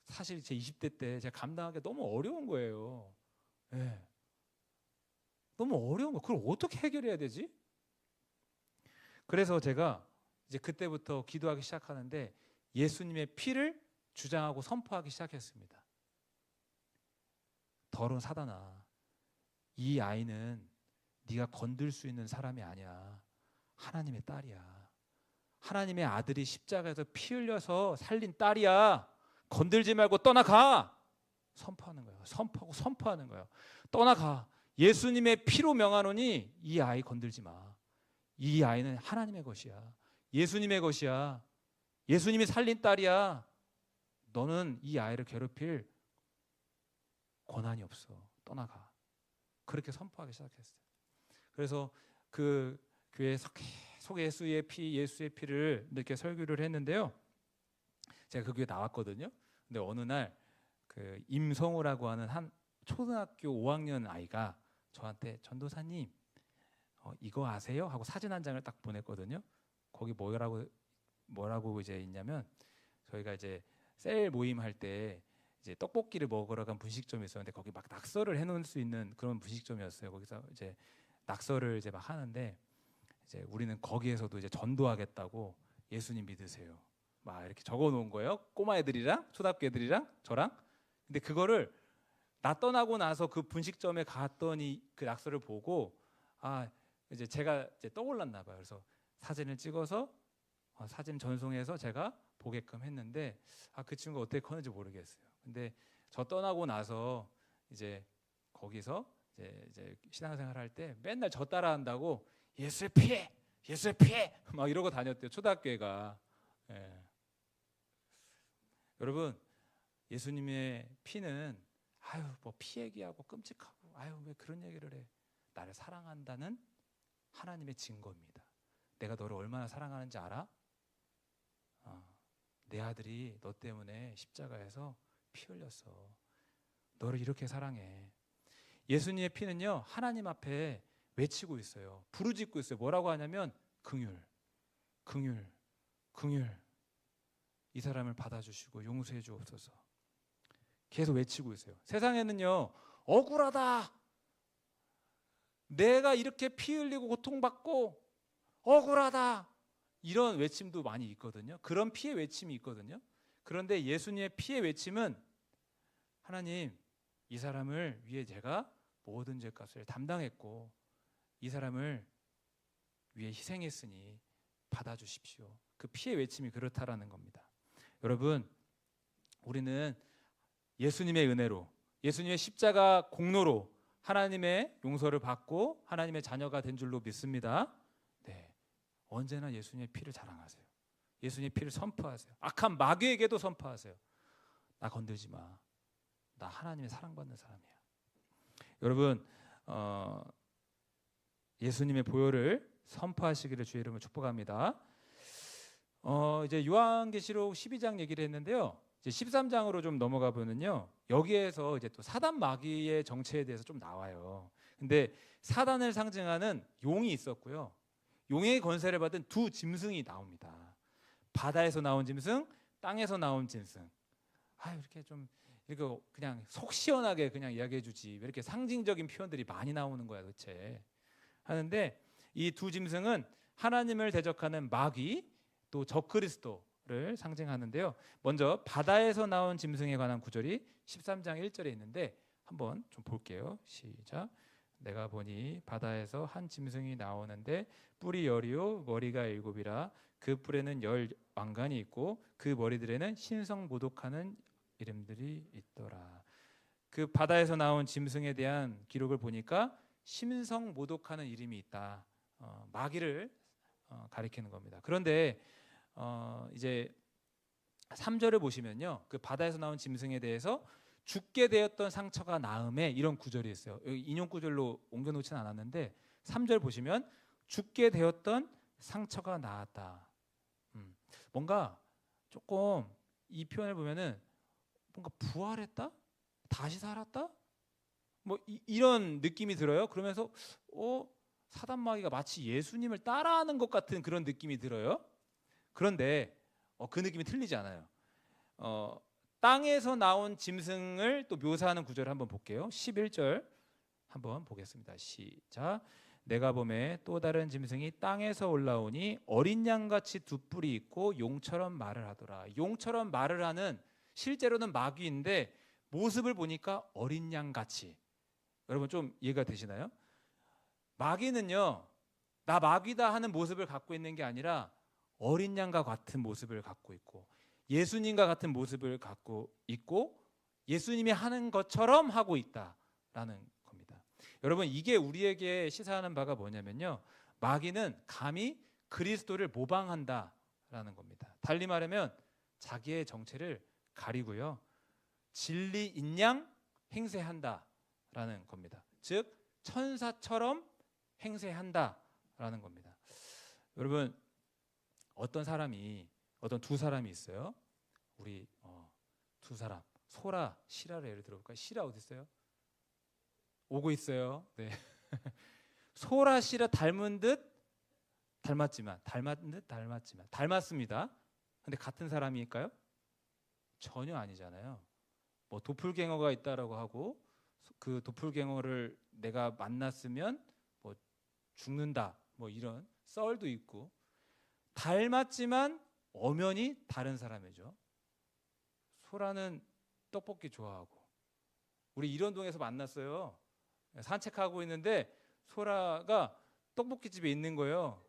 사실 제 20대 때 제가 감당하기 너무 어려운 거예요. 네. 너무 어려운 거. 그걸 어떻게 해결해야 되지? 그래서 제가 이제 그때부터 기도하기 시작하는데 예수님의 피를 주장하고 선포하기 시작했습니다. 더러운 사단아, 이 아이는 네가 건들 수 있는 사람이 아니야. 하나님의 딸이야. 하나님의 아들이 십자가에서 피 흘려서 살린 딸이야. 건들지 말고 떠나가. 선포하는 거예요. 선포하고 선포하는 거예요. 떠나가. 예수님의 피로 명하노니 이 아이 건들지 마. 이 아이는 하나님의 것이야. 예수님의 것이야. 예수님이 살린 딸이야. 너는 이 아이를 괴롭힐 권한이 없어. 떠나가. 그렇게 선포하기 시작했어요. 그래서 그 교회 속 예수의 피를 이렇게 설교를 했는데요. 제가 그 교회 나왔거든요. 근데 어느 날 그 임성우라고 하는 한 초등학교 5학년 아이가 저한테 전도사님 이거 아세요? 하고 사진 한 장을 딱 보냈거든요. 거기 뭐라고 이제 있냐면 저희가 이제 셀 모임 할 때 이제 떡볶이를 먹으러 간 분식점이 있었는데 거기 막 낙서를 해놓을 수 있는 그런 분식점이었어요. 거기서 이제 낙서를 이제 막 하는데 이제 우리는 거기에서도 이제 전도하겠다고 예수님 믿으세요. 막 이렇게 적어놓은 거예요. 꼬마 애들이랑 초등학교 애들이랑 저랑. 근데 그거를 나 떠나고 나서 그 분식점에 갔더니 그 낙서를 보고 이제 제가 이제 떠올랐나 봐요. 그래서 사진을 찍어서 사진 전송해서 제가 보게끔 했는데 그 친구가 어떻게 컸는지 모르겠어요. 근데 저 떠나고 나서 이제 거기서 이제 신앙생활 할 때 맨날 저 따라한다고 예수의 피해 막 이러고 다녔대요. 초등학교 애가. 예. 여러분, 예수님의 피는 뭐 피 얘기하고 끔찍하고 왜 그런 얘기를 해. 나를 사랑한다는 하나님의 증거입니다. 내가 너를 얼마나 사랑하는지 알아? 내 아들이 너 때문에 십자가에서 피 흘렸어. 너를 이렇게 사랑해. 예수님의 피는요, 하나님 앞에 외치고 있어요. 부르짖고 있어요. 뭐라고 하냐면 긍휼, 긍휼, 긍휼. 이 사람을 받아주시고 용서해 주옵소서. 계속 외치고 있어요. 세상에는요, 억울하다, 내가 이렇게 피 흘리고 고통받고 억울하다, 이런 외침도 많이 있거든요. 그런 피의 외침이 있거든요. 그런데 예수님의 피의 외침은 하나님, 이 사람을 위해 제가 모든 죄값을 담당했고 이 사람을 위해 희생했으니 받아주십시오. 그 피의 외침이 그렇다라는 겁니다. 여러분, 우리는 예수님의 은혜로, 예수님의 십자가 공로로 하나님의 용서를 받고 하나님의 자녀가 된 줄로 믿습니다. 네, 언제나 예수님의 피를 자랑하세요. 예수님의 피를 선포하세요. 악한 마귀에게도 선포하세요. 나 건들지 마. 나 하나님의 사랑받는 사람이야. 여러분, 예수님의 보혈을 선포하시기를 주의 이름으로 축복합니다. 이제 요한계시록 12장 얘기를 했는데요. 이제 13장으로 좀 넘어가 보면요, 여기에서 이제 또 사단 마귀의 정체에 대해서 좀 나와요. 근데 사단을 상징하는 용이 있었고요. 용의 권세를 받은 두 짐승이 나옵니다. 바다에서 나온 짐승, 땅에서 나온 짐승. 이렇게 좀 이거 그냥 속 시원하게 그냥 이야기해 주지 왜 이렇게 상징적인 표현들이 많이 나오는 거야 도대체 하는데, 이 두 짐승은 하나님을 대적하는 마귀, 또 적그리스도를 상징하는데요. 먼저 바다에서 나온 짐승에 관한 구절이 13장 1절에 있는데 한번 좀 볼게요. 시작. 내가 보니 바다에서 한 짐승이 나오는데 뿔이 열이요 머리가 일곱이라. 그 뿔에는 열 왕관이 있고 그 머리들에는 신성모독하는 이름들이 있더라. 그 바다에서 나온 짐승에 대한 기록을 보니까 신성모독하는 이름이 있다. 마귀를 가리키는 겁니다. 그런데 이제 3절을 보시면요, 그 바다에서 나온 짐승에 대해서 죽게 되었던 상처가 나음에 이런 구절이 있어요. 여기 인용 구절로 옮겨놓지는 않았는데 3절 보시면 죽게 되었던 상처가 나았다. 뭔가 조금 이 표현을 보면은 뭔가 부활했다? 다시 살았다? 뭐 이런 느낌이 들어요. 그러면서 사단 마귀가 마치 예수님을 따라하는 것 같은 그런 느낌이 들어요. 그런데 그 느낌이 틀리지 않아요. 땅에서 나온 짐승을 또 묘사하는 구절을 한번 볼게요. 11절 한번 보겠습니다. 시작. 내가 보매 또 다른 짐승이 땅에서 올라오니 어린 양같이 두 뿔이 있고 용처럼 말을 하더라. 용처럼 말을 하는, 실제로는 마귀인데 모습을 보니까 어린 양같이. 여러분 좀 이해가 되시나요? 마귀는요, 나 마귀다 하는 모습을 갖고 있는 게 아니라 어린 양과 같은 모습을 갖고 있고 예수님과 같은 모습을 갖고 있고 예수님이 하는 것처럼 하고 있다라는 겁니다. 여러분, 이게 우리에게 시사하는 바가 뭐냐면요, 마귀는 감히 그리스도를 모방한다라는 겁니다. 달리 말하면 자기의 정체를 가리고요, 진리인 양 행세한다라는 겁니다. 즉 천사처럼 행세한다라는 겁니다. 여러분, 어떤 두 사람이 있어요. 우리 두 사람, 소라, 시라를 예를 들어볼까요? 시라 어디 있어요? 오고 있어요. 네. 소라, 시라 닮은 듯 닮았지만 닮았습니다. 근데 같은 사람일까요? 전혀 아니잖아요. 뭐 도플갱어가 있다라고 하고 그 도플갱어를 내가 만났으면 뭐 죽는다, 뭐 이런 썰도 있고, 닮았지만 엄연히 다른 사람이죠. 소라는 떡볶이 좋아하고, 우리 일원동에서 만났어요. 산책하고 있는데 소라가 떡볶이 집에 있는 거예요.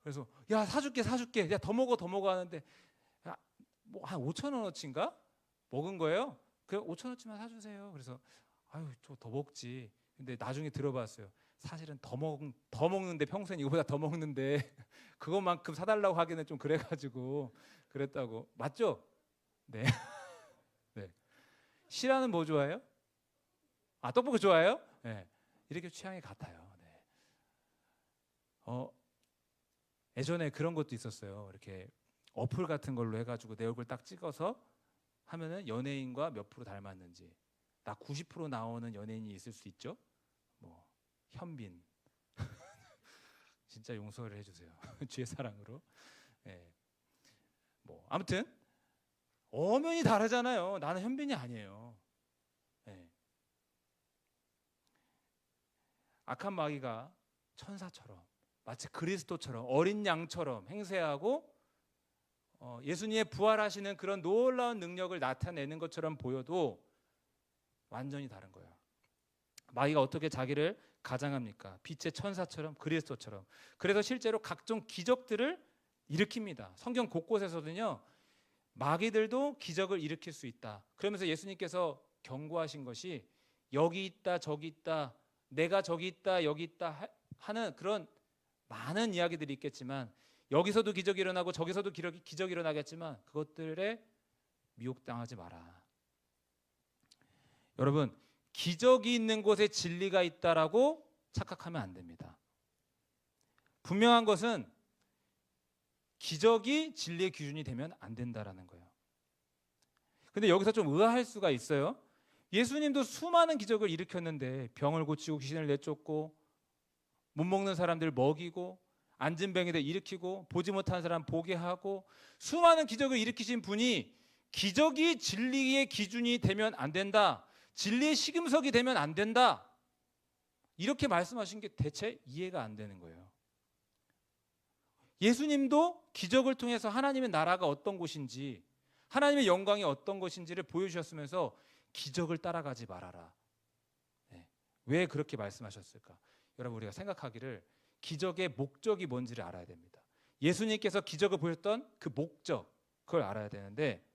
그래서 야, 사줄게 야, 더 먹어 하는데 뭐 한 5,000원어치인가 먹은 거예요. 그 5,000원어치만 사주세요. 그래서 저 더 먹지. 근데 나중에 들어봤어요. 사실은 더 먹는데, 평소엔 이거보다 더 먹는데 그것만큼 사달라고 하기는 좀 그래가지고 그랬다고. 맞죠? 네. 네. 시라는 뭐 좋아해요? 떡볶이 좋아해요? 네. 이렇게 취향이 같아요. 네. 예전에 그런 것도 있었어요. 이렇게 어플 같은 걸로 해가지고 내 얼굴 딱 찍어서 하면은 연예인과 몇 프로 닮았는지, 나 90% 나오는 연예인이 있을 수 있죠. 뭐 현빈 진짜 용서를 해주세요. 주의 사랑으로. 예. 뭐 아무튼 엄연히 다르잖아요. 나는 현빈이 아니에요. 예. 악한 마귀가 천사처럼 마치 그리스도처럼 어린 양처럼 행세하고 예수님의 부활하시는 그런 놀라운 능력을 나타내는 것처럼 보여도 완전히 다른 거예요. 마귀가 어떻게 자기를 가장합니까? 빛의 천사처럼 그리스도처럼. 그래서 실제로 각종 기적들을 일으킵니다. 성경 곳곳에서는요, 마귀들도 기적을 일으킬 수 있다. 그러면서 예수님께서 경고하신 것이 여기 있다 저기 있다, 내가 저기 있다 여기 있다 하는 그런 많은 이야기들이 있겠지만, 여기서도 기적이 일어나고 저기서도 기적이 일어나겠지만 그것들에 미혹당하지 마라. 여러분, 기적이 있는 곳에 진리가 있다라고 착각하면 안 됩니다. 분명한 것은 기적이 진리의 기준이 되면 안 된다라는 거예요. 근데 여기서 좀 의아할 수가 있어요. 예수님도 수많은 기적을 일으켰는데 병을 고치고 귀신을 내쫓고 못 먹는 사람들 먹이고 앉은 병이들 일으키고 보지 못하는 사람 보게 하고 수많은 기적을 일으키신 분이 기적이 진리의 기준이 되면 안 된다, 진리의 시금석이 되면 안 된다, 이렇게 말씀하신 게 대체 이해가 안 되는 거예요. 예수님도 기적을 통해서 하나님의 나라가 어떤 곳인지, 하나님의 영광이 어떤 것인지를 보여주셨으면서 기적을 따라가지 말아라. 네. 왜 그렇게 말씀하셨을까? 여러분, 우리가 생각하기를 기적의 목적이 뭔지를 알아야 됩니다. 예수님께서 기적을 보였던 그 목적, 그걸 알아야 되는데,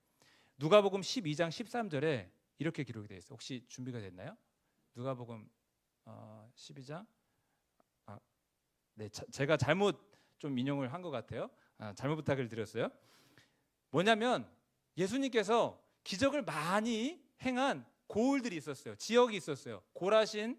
누가복음 12장 13절에 이렇게 기록이 되어 있어요. 혹시 준비가 됐나요? 누가복음 12장 네, 제가 잘못 좀 인용을 한 것 같아요. 잘못 부탁을 드렸어요. 뭐냐면 예수님께서 기적을 많이 행한 고을들이 있었어요. 지역이 있었어요. 고라신,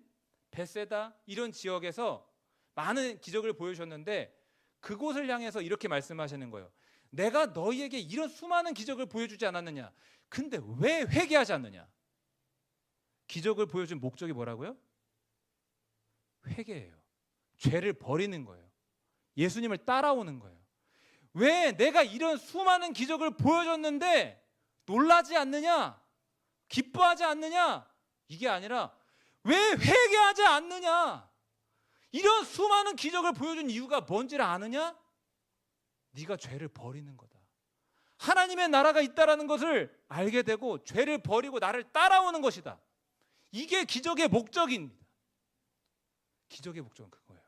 벳세다 이런 지역에서 많은 기적을 보여주셨는데, 그곳을 향해서 이렇게 말씀하시는 거예요. 내가 너희에게 이런 수많은 기적을 보여주지 않았느냐? 근데 왜 회개하지 않느냐? 기적을 보여준 목적이 뭐라고요? 회개예요. 죄를 버리는 거예요. 예수님을 따라오는 거예요. 왜 내가 이런 수많은 기적을 보여줬는데 놀라지 않느냐? 기뻐하지 않느냐? 이게 아니라 왜 회개하지 않느냐? 이런 수많은 기적을 보여준 이유가 뭔지를 아느냐? 네가 죄를 버리는 거다. 하나님의 나라가 있다라는 것을 알게 되고 죄를 버리고 나를 따라오는 것이다. 이게 기적의 목적입니다. 기적의 목적은 그거예요.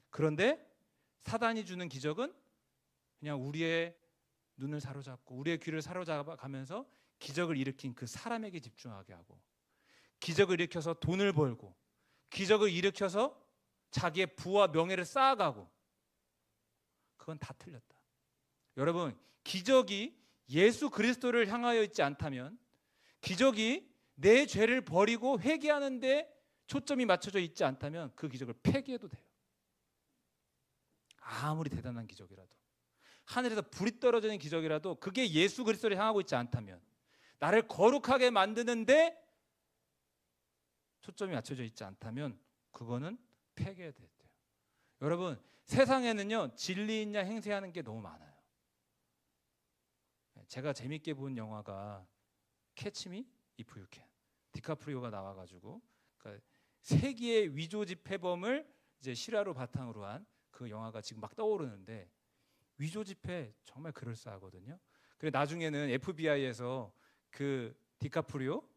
그런데 사단이 주는 기적은 그냥 우리의 눈을 사로잡고 우리의 귀를 사로잡아가면서 기적을 일으킨 그 사람에게 집중하게 하고, 기적을 일으켜서 돈을 벌고, 기적을 일으켜서 자기의 부와 명예를 쌓아가고, 그건 다 틀렸다. 여러분, 기적이 예수 그리스도를 향하여 있지 않다면, 기적이 내 죄를 버리고 회개하는 데 초점이 맞춰져 있지 않다면 그 기적을 폐기해도 돼요. 아무리 대단한 기적이라도, 하늘에서 불이 떨어지는 기적이라도 그게 예수 그리스도를 향하고 있지 않다면, 나를 거룩하게 만드는데 초점이 맞춰져 있지 않다면 그거는 폐기해야 돼요. 여러분, 세상에는요 진리 있냐 행세하는 게 너무 많아요. 제가 재밌게 본 영화가 캐치 미 이프 유 캔. 디카프리오가 나와가지고 그러니까 세계의 위조 지폐범을 이제 실화로 바탕으로 한 그 영화가 지금 막 떠오르는데, 위조 지폐 정말 그럴싸하거든요. 그래 나중에는 FBI에서 그 디카프리오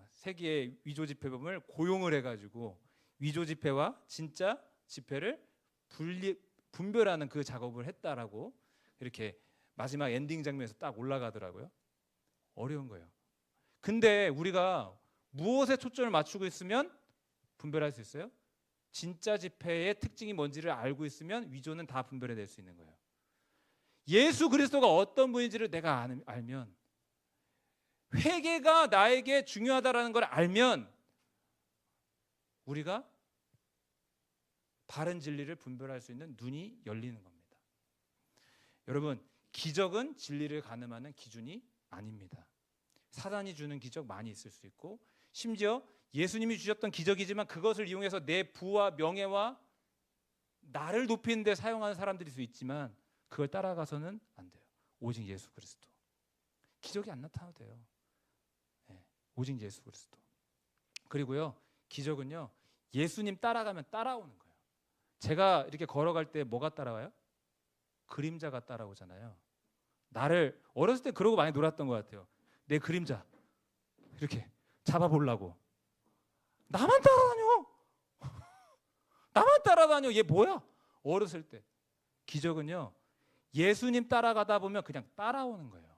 세계의 위조 지폐범을 고용을 해가지고 위조 지폐와 진짜 지폐를 분별하는 그 작업을 했다라고 이렇게 마지막 엔딩 장면에서 딱 올라가더라고요. 어려운 거예요. 근데 우리가 무엇에 초점을 맞추고 있으면 분별할 수 있어요? 진짜 지폐의 특징이 뭔지를 알고 있으면 위조는 다 분별해낼 수 있는 거예요. 예수 그리스도가 어떤 분인지를 내가 알면, 회개가 나에게 중요하다라는 걸 알면 우리가 바른 진리를 분별할 수 있는 눈이 열리는 겁니다. 여러분, 기적은 진리를 가늠하는 기준이 아닙니다. 사단이 주는 기적 많이 있을 수 있고, 심지어 예수님이 주셨던 기적이지만 그것을 이용해서 내 부와 명예와 나를 높이는 데 사용하는 사람들일 수 있지만 그걸 따라가서는 안 돼요. 오직 예수 그리스도. 기적이 안 나타나도 돼요. 네, 오직 예수 그리스도. 그리고요, 기적은요, 예수님 따라가면 따라오는 거예요. 제가 이렇게 걸어갈 때 뭐가 따라와요? 그림자가 따라오잖아요. 나를 어렸을 때 그러고 많이 놀았던 것 같아요. 내 그림자 이렇게 잡아보려고. 나만 따라다녀. 나만 따라다녀. 얘 뭐야? 어렸을 때. 기적은요, 예수님 따라가다 보면 그냥 따라오는 거예요.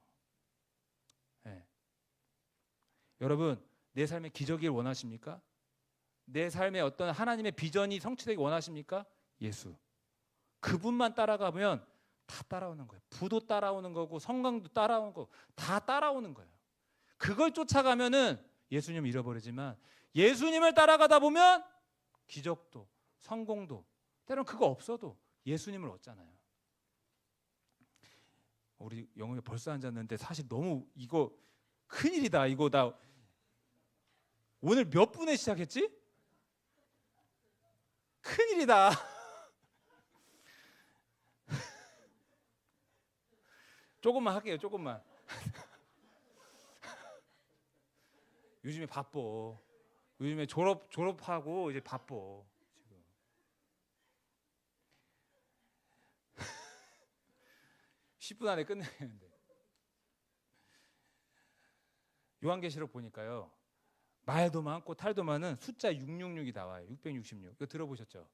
네. 여러분, 내 삶에 기적이 원하십니까? 내 삶에 어떤 하나님의 비전이 성취되기 원하십니까? 예수. 그분만 따라가면 다 따라오는 거예요. 부도 따라오는 거고 성강도 따라오는 거고 다 따라오는 거예요. 그걸 쫓아가면은 예수님을 잃어버리지만 예수님을 따라가다 보면 기적도 성공도 때로는 그거 없어도 예수님을 얻잖아요. 우리 영웅이 벌써 앉았는데 사실 너무 이거 큰일이다. 이거 나 오늘 몇 분에 시작했지? 큰일이다. 조금만 할게요. 조금만. 요즘에 바빠. 요즘에 졸업하고 이제 바빠. 지금. 10분 안에 끝내야 되는데. 요한계시록 보니까요, 말도 많고 탈도 많은 숫자 666이 나와요. 666. 이거 들어보셨죠?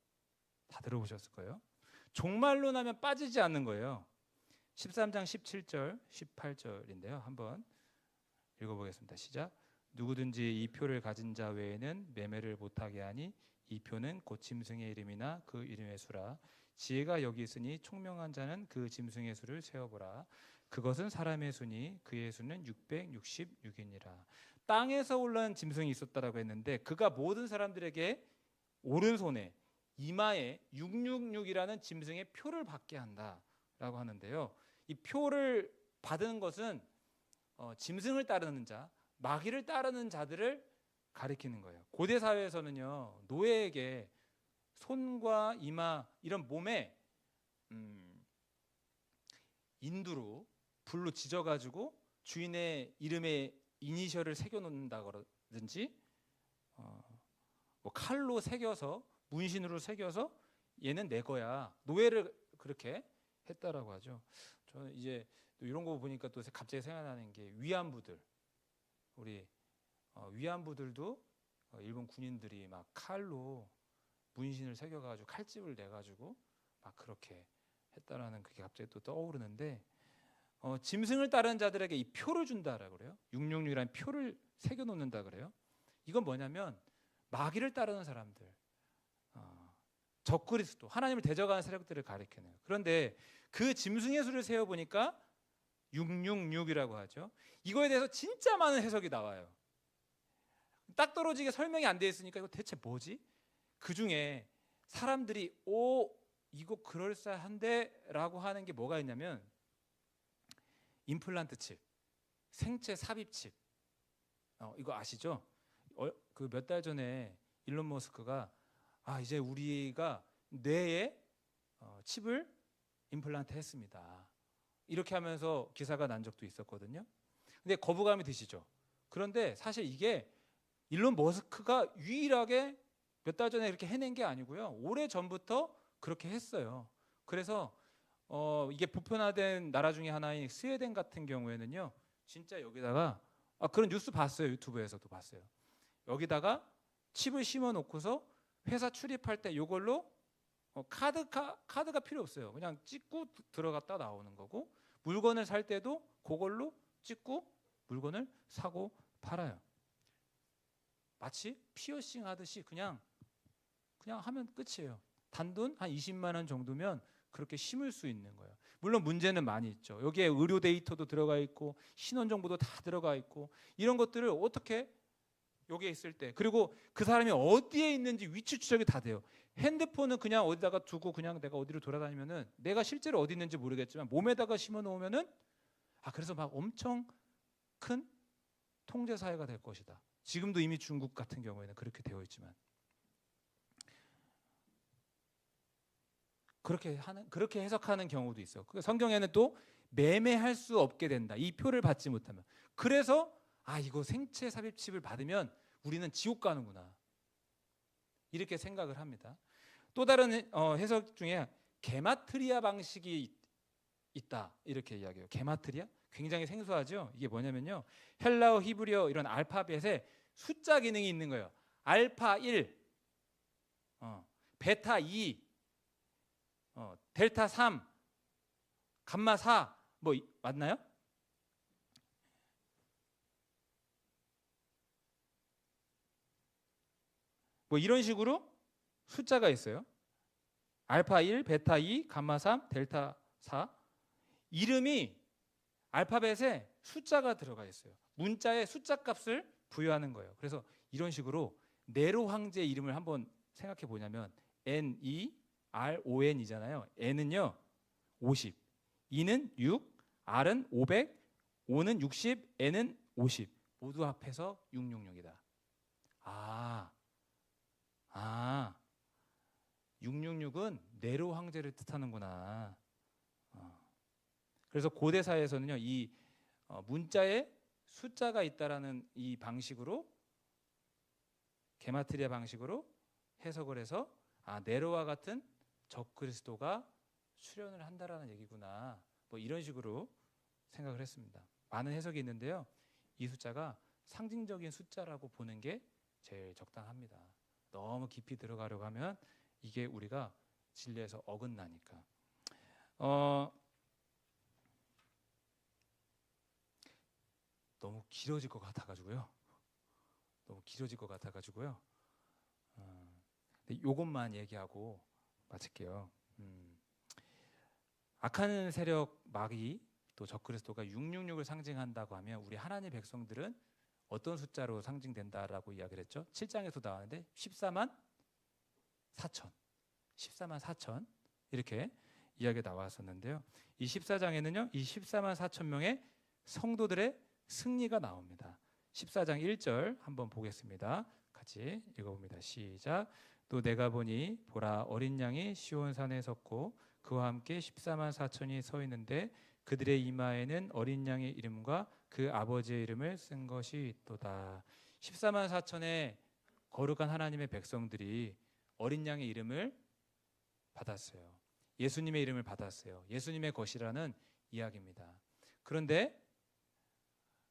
다 들어보셨을 거예요. 종말로 나면 빠지지 않는 거예요. 13장 17절, 18절인데요. 한번 읽어보겠습니다. 시작. 누구든지 이 표를 가진 자 외에는 매매를 못하게 하니 이 표는 곧 짐승의 이름이나 그 이름의 수라. 지혜가 여기 있으니 총명한 자는 그 짐승의 수를 세어보라. 그것은 사람의 수니 그의 수는 666이니라. 땅에서 올라온 짐승이 있었다라고 했는데 그가 모든 사람들에게 오른손에 이마에 666이라는 짐승의 표를 받게 한다라고 하는데요. 이 표를 받은 것은 짐승을 따르는 자, 마귀를 따르는 자들을 가리키는 거예요. 고대 사회에서는요, 노예에게 손과 이마 이런 몸에 인두로 불로 지져가지고 주인의 이름에 이니셜을 새겨놓는다든지 뭐 칼로 새겨서 문신으로 새겨서 얘는 내 거야. 노예를 그렇게 했다라고 하죠. 저는 이제 또 이런 거 보니까 또 갑자기 생각나는 게 위안부들. 우리 위안부들도 일본 군인들이 막 칼로 문신을 새겨가지고 칼집을 내가지고 막 그렇게 했다라는 그게 갑자기 또 떠오르는데 짐승을 따르는 자들에게 이 표를 준다라고 그래요. 666이라는 표를 새겨놓는다 그래요. 이건 뭐냐면 마귀를 따르는 사람들, 적그리스도, 하나님을 대적하는 세력들을 가리키는 거예요. 그런데 그 짐승의 수를 세어보니까 666이라고 하죠. 이거에 대해서 진짜 많은 해석이 나와요. 딱 떨어지게 설명이 안 돼 있으니까 이거 대체 뭐지? 그 중에 사람들이 이거 그럴싸한데 라고 하는 게 뭐가 있냐면 임플란트 칩, 생체 삽입 칩. 이거 아시죠? 그 몇 달 전에 일론 머스크가 이제 우리가 뇌에 칩을 임플란트 했습니다. 이렇게 하면서 기사가 난 적도 있었거든요. 근데 거부감이 드시죠? 그런데 사실 이게 일론 머스크가 유일하게 몇 달 전에 이렇게 해낸 게 아니고요. 오래 전부터 그렇게 했어요. 그래서 이게 보편화된 나라 중에 하나인 스웨덴 같은 경우에는요, 진짜 여기다가 그런 뉴스 봤어요. 유튜브에서도 봤어요. 여기다가 칩을 심어 놓고서 회사 출입할 때 이걸로 카드가 필요 없어요. 그냥 찍고 들어갔다 나오는 거고, 물건을 살 때도 그걸로 찍고 물건을 사고 팔아요. 마치 피어싱 하듯이 그냥 하면 끝이에요. 단돈 한 20만 원 정도면 그렇게 심을 수 있는 거예요. 물론 문제는 많이 있죠. 여기에 의료 데이터도 들어가 있고 신원 정보도 다 들어가 있고, 이런 것들을 어떻게 여기에 있을 때, 그리고 그 사람이 어디에 있는지 위치 추적이 다 돼요. 핸드폰은 그냥 어디다가 두고 그냥 내가 어디로 돌아다니면은 내가 실제로 어디 있는지 모르겠지만 몸에다가 심어 놓으면은 그래서 막 엄청 큰 통제 사회가 될 것이다. 지금도 이미 중국 같은 경우에는 그렇게 되어 있지만 그렇게 해석하는 경우도 있어. 성경에는 또 매매할 수 없게 된다. 이 표를 받지 못하면. 그래서 이거 생체 삽입칩을 받으면 우리는 지옥 가는구나. 이렇게 생각을 합니다. 또 다른 해석 중에 게마트리아 방식이 있다. 이렇게 이야기해요. 게마트리아? 굉장히 생소하죠. 이게 뭐냐면요. 헬라어, 히브리어 이런 알파벳에 숫자 기능이 있는 거예요. 알파 1, 베타 2, 델타 3, 감마 4, 뭐 맞나요? 뭐 이런 식으로 숫자가 있어요. 알파 1, 베타 2, 감마 3, 델타 4. 이름이 알파벳에 숫자가 들어가 있어요. 문자에 숫자 값을 부여하는 거예요. 그래서 이런 식으로 네로 황제 이름을 한번 생각해 보냐면 NERON이잖아요. N은요 50, E는 6, R은 500, O는 60, N은 50. 모두 합해서 666이다. 666은 네로 황제를 뜻하는구나. 그래서 고대 사회에서는요, 이 문자에 숫자가 있다라는 이 방식으로 게마트리아 방식으로 해석을 해서 네로와 같은 적그리스도가 출현을 한다라는 얘기구나. 뭐 이런 식으로 생각을 했습니다. 많은 해석이 있는데요, 이 숫자가 상징적인 숫자라고 보는 게 제일 적당합니다. 너무 깊이 들어가려고 하면 이게 우리가 진리에서 어긋나니까. 너무 길어질 것 같아가지고요. 근데 요것만 얘기하고 마칠게요. 악한 세력 마귀 또 적그리스도가 666을 상징한다고 하면 우리 하나님의 백성들은 어떤 숫자로 상징된다라고 이야기를 했죠? 7장에서 나왔는데 14만 4천 이렇게 이야기가 나왔었는데요. 이 14장에는요, 이 14만 4천 명의 성도들의 승리가 나옵니다. 14장 1절 한번 보겠습니다. 같이 읽어봅니다. 시작. 또 내가 보니 보라 어린 양이 시온산에 섰고 그와 함께 14만 4천이 서 있는데 그들의 이마에는 어린 양의 이름과 그 아버지의 이름을 쓴 것이 있도다. 14만 4천의 거룩한 하나님의 백성들이 어린 양의 이름을 받았어요. 예수님의 이름을 받았어요. 예수님의 것이라는 이야기입니다. 그런데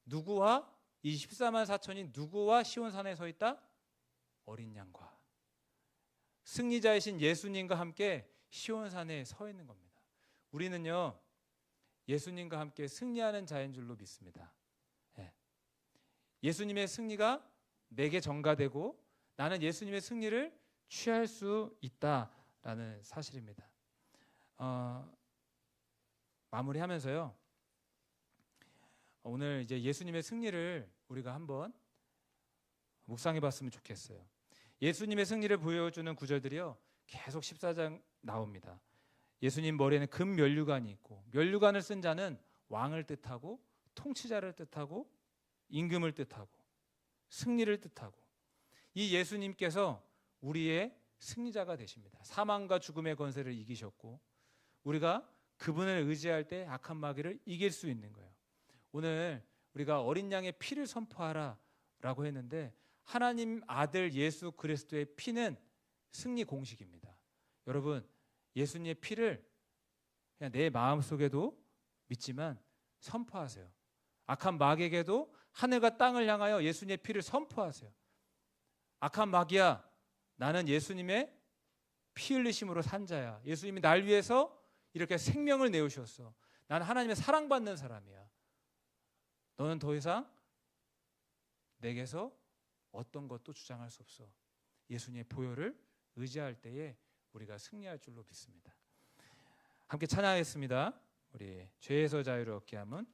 누구와 이 14만 4천이 누구와 시온산에 서 있다? 어린 양과 승리자이신 예수님과 함께 시온산에 서 있는 겁니다. 우리는요, 예수님과 함께 승리하는 자인 줄로 믿습니다. 예수님의 승리가 내게 전가되고 나는 예수님의 승리를 취할 수 있다라는 사실입니다. 마무리하면서요, 오늘 이제 예수님의 승리를 우리가 한번 묵상해봤으면 좋겠어요. 예수님의 승리를 보여주는 구절들이요, 계속 14장 나옵니다. 예수님 머리에는 금 면류관이 있고, 면류관을 쓴 자는 왕을 뜻하고 통치자를 뜻하고 임금을 뜻하고 승리를 뜻하고, 이 예수님께서 우리의 승리자가 되십니다. 사망과 죽음의 권세를 이기셨고 우리가 그분을 의지할 때 악한 마귀를 이길 수 있는 거예요. 오늘 우리가 어린 양의 피를 선포하라 라고 했는데 하나님 아들 예수 그리스도의 피는 승리 공식입니다. 여러분, 예수님의 피를 그냥 내 마음속에도 믿지만 선포하세요. 악한 마귀에게도 하늘과 땅을 향하여 예수님의 피를 선포하세요. 악한 마귀야, 나는 예수님의 피 흘리심으로 산 자야. 예수님이 날 위해서 이렇게 생명을 내어주셨어. 나는 하나님의 사랑받는 사람이야. 너는 더 이상 내게서 어떤 것도 주장할 수 없어. 예수님의 보혈을 의지할 때에 우리가 승리할 줄로 믿습니다. 함께 찬양하겠습니다. 우리 죄에서 자유를 얻게 함은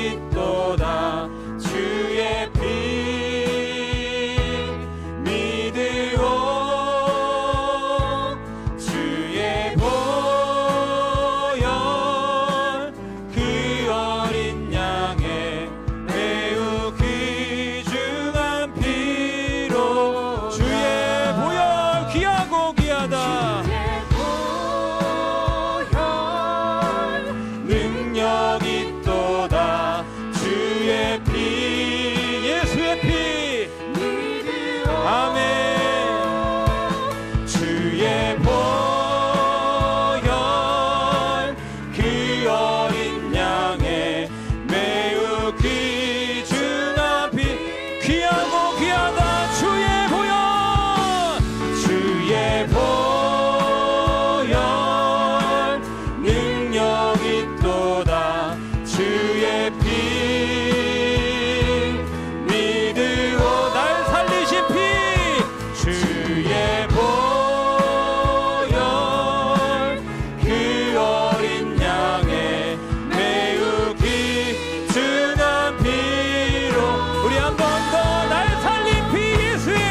있도다 주의 피 믿으오 주의 보혈 그 어린 양의 매우 귀중한 피로 주의 보혈 귀하고 귀하다 능력 있도다 주의 피 예수의 피 아멘 주의 보혈 그 어린 양의 매우 귀중한 피 귀하고 귀하다 주의 보혈 주의 보혈 능력 있도다 주의 피 믿으오 날 살리신 피 주의 보혈 그 어린 양의 매우 귀중한 피로 우리 한 번 더 날 살린 피 예수의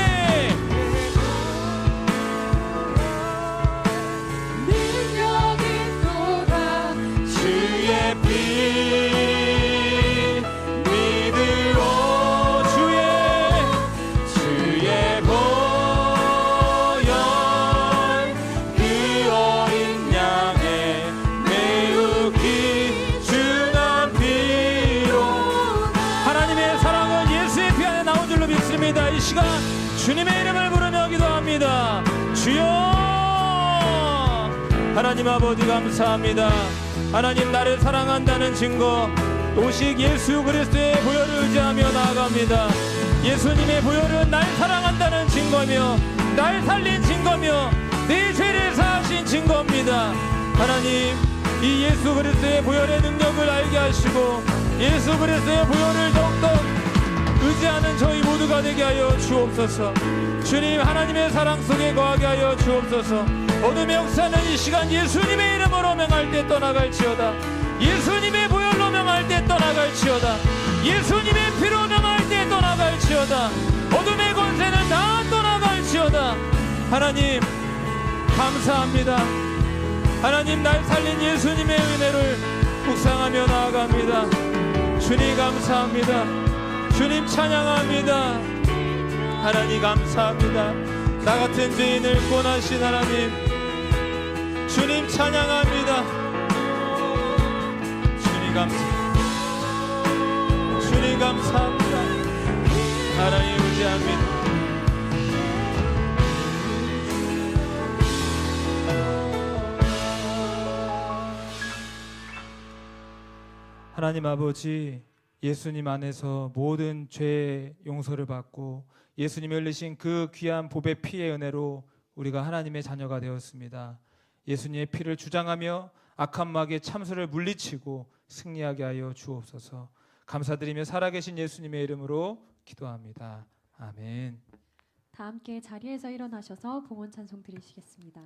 능력 있도다 주의 피 믿으오 주의 보혈 그 어린 양의 매우 귀중한 피로 하나님의 사랑은 예수의 피 안에 나온 줄로 믿습니다. 이 시간 주님의 이름을 부르며 기도합니다. 주여 하나님 아버지 감사합니다. 하나님 나를 사랑한다는 증거 오직 예수 그리스도의 보혈을 의지하며 나아갑니다. 예수님의 보혈은 날 사랑한다는 증거며 날 살린 증거며 내 죄를 사하신 증거입니다. 하나님 이 예수 그리스도의 보혈의 능력을 알게 하시고 예수 그리스도의 보혈을 더욱더 의지하는 저희 모두가 되게 하여 주옵소서. 주님 하나님의 사랑 속에 거하게 하여 주옵소서. 어둠의 역사는 이 시간 예수님의 이름으로 명할 때 떠나갈지어다. 예수님의 보혈로 명할 때 떠나갈지어다. 예수님의 피로 명할 때 떠나갈지어다. 어둠의 권세는 다 떠나갈지어다. 하나님 감사합니다. 하나님 날 살린 예수님의 은혜를 묵상하며 나아갑니다. 주님 감사합니다. 주님 찬양합니다. 하나님 감사합니다. 나 같은 죄인을 구원하신 하나님 주님 찬양합니다. 주님 감사합니다. 주님 감사합니다. 하나님 의지합니다. 하나님 아버지 예수님 안에서 모든 죄의 용서를 받고 예수님이 흘리신 그 귀한 보배 피의 은혜로 우리가 하나님의 자녀가 되었습니다. 예수님의 피를 주장하며 악한 마귀의 참수를 물리치고 승리하게 하여 주옵소서. 감사드리며 살아계신 예수님의 이름으로 기도합니다. 아멘. 다 함께 자리에서 일어나셔서 봉헌 찬송 드리시겠습니다.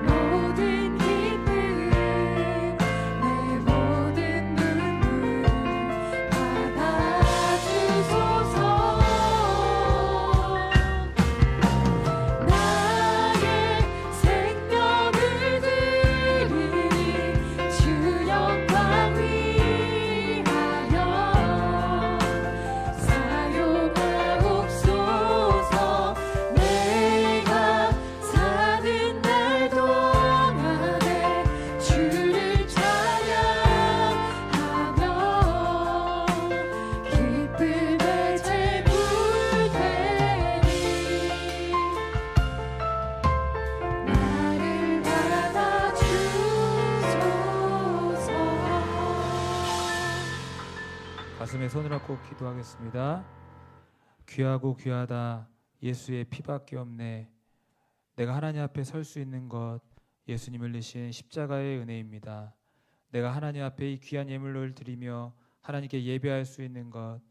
모든 가슴에 손을 얹고 기도하겠습니다. 귀하고 귀하다 예수의 피밖에 없네. 내가 하나님 앞에 설 수 있는 것 예수님을 흘리신 십자가의 은혜입니다. 내가 하나님 앞에 이 귀한 예물을 드리며 하나님께 예배할 수 있는 것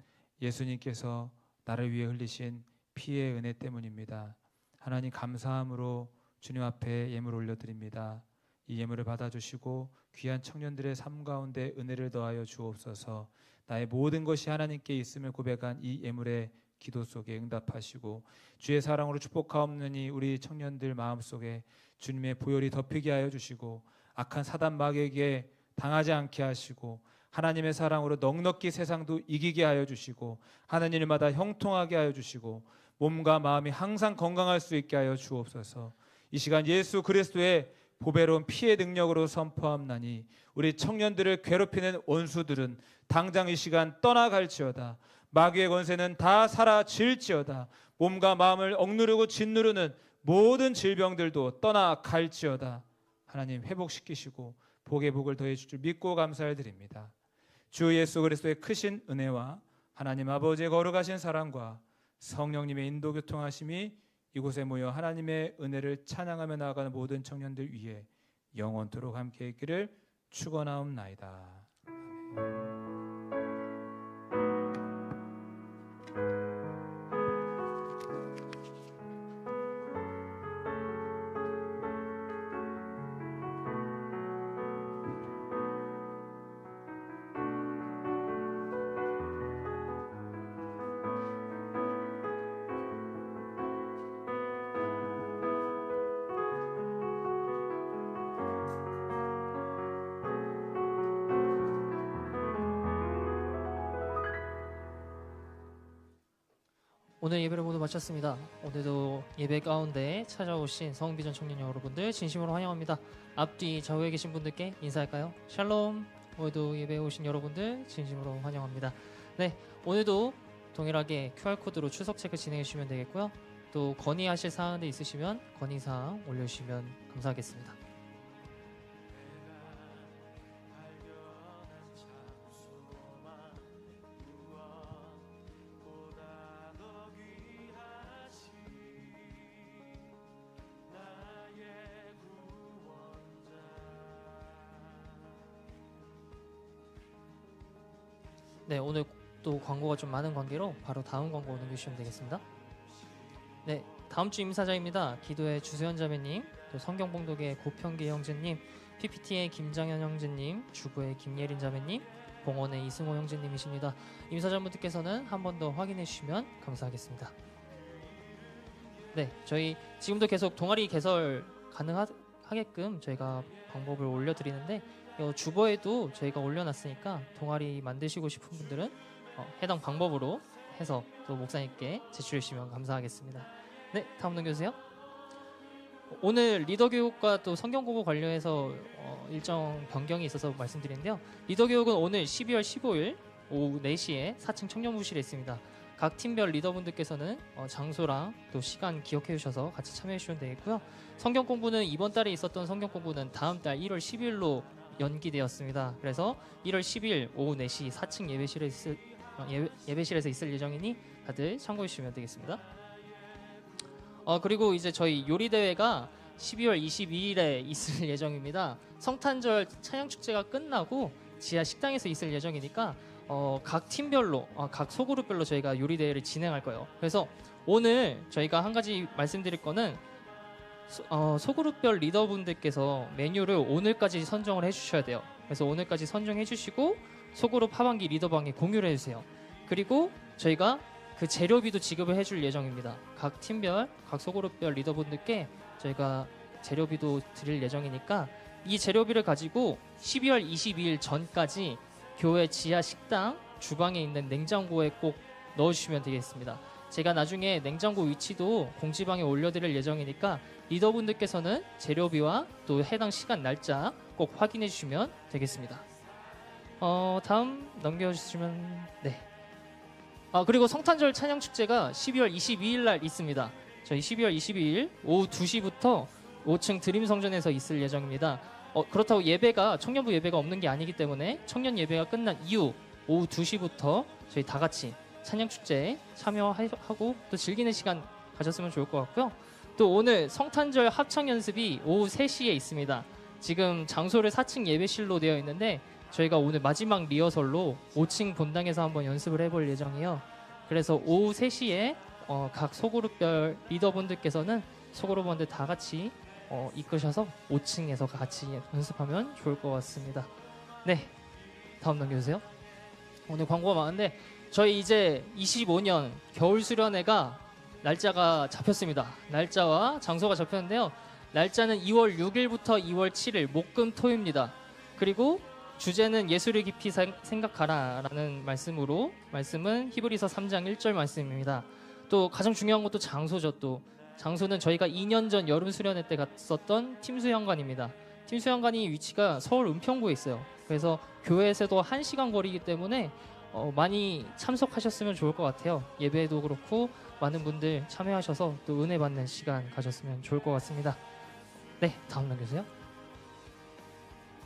예수님께서 나를 위해 흘리신 피의 은혜 때문입니다. 하나님 감사함으로 주님 앞에 예물 올려드립니다. 이 예물을 받아주시고 귀한 청년들의 삶 가운데 은혜를 더하여 주옵소서. 나의 모든 것이 하나님께 있음을 고백한 이 예물의 기도 속에 응답하시고 주의 사랑으로 축복하옵느니 우리 청년들 마음속에 주님의 보혈이 덮이게 하여 주시고 악한 사단 마귀에게 당하지 않게 하시고 하나님의 사랑으로 넉넉히 세상도 이기게 하여 주시고 하는 일마다 형통하게 하여 주시고 몸과 마음이 항상 건강할 수 있게 하여 주옵소서. 이 시간 예수 그리스도의 보배로운 피의 능력으로 선포함나니 우리 청년들을 괴롭히는 원수들은 당장 이 시간 떠나갈지어다. 마귀의 권세는 다 사라질지어다. 몸과 마음을 억누르고 짓누르는 모든 질병들도 떠나갈지어다. 하나님 회복시키시고 복의 복을 더해 주실 줄 믿고 감사를 드립니다. 주 예수 그리스도의 크신 은혜와 하나님 아버지의 거룩하신 사랑과 성령님의 인도 교통하심이 이곳에 모여 하나님의 은혜를 찬양하며 나아가는 모든 청년들 위해 영원토록 함께 있기를 축원하옵나이다. 오늘 예배를 모두 마쳤습니다. 오늘도 예배 가운데 찾아오신 성비전 청년 여러분들 진심으로 환영합니다. 앞뒤 좌우에 계신 분들께 인사할까요? 샬롬. 오늘도 예배에 오신 여러분들 진심으로 환영합니다. 네, 오늘도 동일하게 QR코드로 출석 체크 진행해 주시면 되겠고요. 또 건의하실 사항들 있으시면 건의사항 올려주시면 감사하겠습니다. 네, 오늘 또 광고가 좀 많은 관계로 바로 다음 광고 넘겨주시면 되겠습니다. 네, 다음 주 임사자입니다. 기도의 주세현 자매님, 또 성경봉독의 고평기 형제님, PPT의 김장현 형제님, 주부의 김예린 자매님, 봉헌의 이승호 형제님이십니다. 임사자분들께서는 한 번 더 확인해 주시면 감사하겠습니다. 네, 저희 지금도 계속 동아리 개설 가능하게끔 저희가 방법을 올려드리는데 주보에도 저희가 올려놨으니까 동아리 만드시고 싶은 분들은 해당 방법으로 해서 또 목사님께 제출해 주시면 감사하겠습니다. 네, 다음 넘겨주세요. 오늘 리더 교육과 또 성경 공부 관련해서 일정 변경이 있어서 말씀드리는데요. 리더 교육은 오늘 12월 15일 오후 4시에 4층 청년부실에 있습니다. 각 팀별 리더분들께서는 장소랑 또 시간 기억해 주셔서 같이 참여해 주시면 되겠고요. 성경 공부는 이번 달에 있었던 성경 공부는 다음 달 1월 10일로 연기되었습니다. 그래서 1월 10일 오후 4시 4층 예배실에서 있을 예정이니 다들 참고해 주시면 되겠습니다. 그리고 이제 저희 요리 대회가 12월 22일에 있을 예정입니다. 성탄절 찬양축제가 끝나고 지하 식당에서 있을 예정이니까 각 팀별로 각 소그룹별로 저희가 요리 대회를 진행할 거예요. 그래서 오늘 저희가 한 가지 말씀드릴 거는 소그룹별 리더분들께서 메뉴를 오늘까지 선정을 해주셔야 돼요. 그래서 오늘까지 선정해 주시고 소그룹 하반기 리더방에 공유를 해주세요. 그리고 저희가 그 재료비도 지급을 해줄 예정입니다. 각 팀별, 각 소그룹별 리더분들께 저희가 재료비도 드릴 예정이니까 이 재료비를 가지고 12월 22일 전까지 교회 지하 식당 주방에 있는 냉장고에 꼭 넣어주시면 되겠습니다. 제가 나중에 냉장고 위치도 공지방에 올려드릴 예정이니까 리더분들께서는 재료비와 또 해당 시간 날짜 꼭 확인해 주시면 되겠습니다. 다음 넘겨주시면 네. 그리고 성탄절 찬양축제가 12월 22일 날 있습니다. 저희 12월 22일 오후 2시부터 5층 드림성전에서 있을 예정입니다. 그렇다고 예배가 청년부 예배가 없는 게 아니기 때문에 청년 예배가 끝난 이후 오후 2시부터 저희 다 같이 찬양 축제에 참여하고 또 즐기는 시간 가졌으면 좋을 것 같고요. 또 오늘 성탄절 합창 연습이 오후 3시에 있습니다. 지금 장소를 4층 예배실로 되어 있는데 저희가 오늘 마지막 리허설로 5층 본당에서 한번 연습을 해볼 예정이에요. 그래서 오후 3시에 각 소그룹별 리더분들께서는 소그룹원들 다 같이 이끄셔서 5층에서 같이 연습하면 좋을 것 같습니다. 네, 다음 넘겨주세요. 오늘 광고가 많은데 저희 이제 25년 겨울 수련회가 날짜가 잡혔습니다. 날짜와 장소가 잡혔는데요. 날짜는 2월 6일부터 2월 7일 목금토입니다. 그리고 주제는 예수를 깊이 생각하라라는 말씀은 히브리서 3장 1절 말씀입니다. 또 가장 중요한 것도 장소죠. 또 장소는 저희가 2년 전 여름 수련회 때 갔었던 팀수영관입니다. 팀수영관이 위치가 서울 은평구에 있어요. 그래서 교회에서도 1시간 거리이기 때문에 많이 참석하셨으면 좋을 것 같아요. 예배도 그렇고 많은 분들 참여하셔서 또 은혜 받는 시간 가졌으면 좋을 것 같습니다. 네, 다음 넘겨주세요.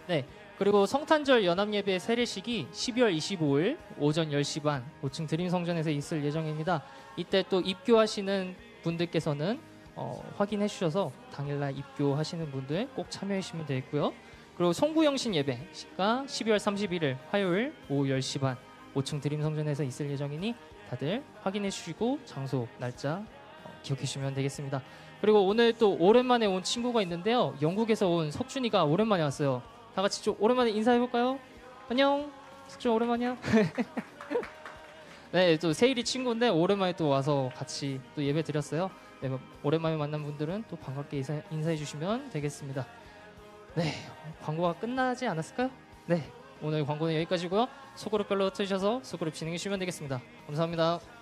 네, 그리고 성탄절 연합예배 세례식이 12월 25일 오전 10시 반 5층 드림성전에서 있을 예정입니다. 이때 또 입교하시는 분들께서는 확인해 주셔서 당일날 입교하시는 분들 꼭 참여해 주시면 되겠고요. 그리고 송구영신 예배가 12월 31일 화요일 오후 10시 반 5층 드림성전에서 있을 예정이니 다들 확인해 주시고 장소, 날짜 기억해 주시면 되겠습니다. 그리고 오늘 또 오랜만에 온 친구가 있는데요. 영국에서 온 석준이가 오랜만에 왔어요. 다 같이 좀 오랜만에 인사해 볼까요? 안녕. 석준 오랜만이야. 네, 또 세일이 친구인데 오랜만에 또 와서 같이 또 예배 드렸어요. 네, 오랜만에 만난 분들은 또 반갑게 인사해 주시면 되겠습니다. 네, 광고가 끝나지 않았을까요? 네, 오늘 광고는 여기까지고요. 소그룹별로 틀으셔서 소그룹 진행해 주시면 되겠습니다. 감사합니다.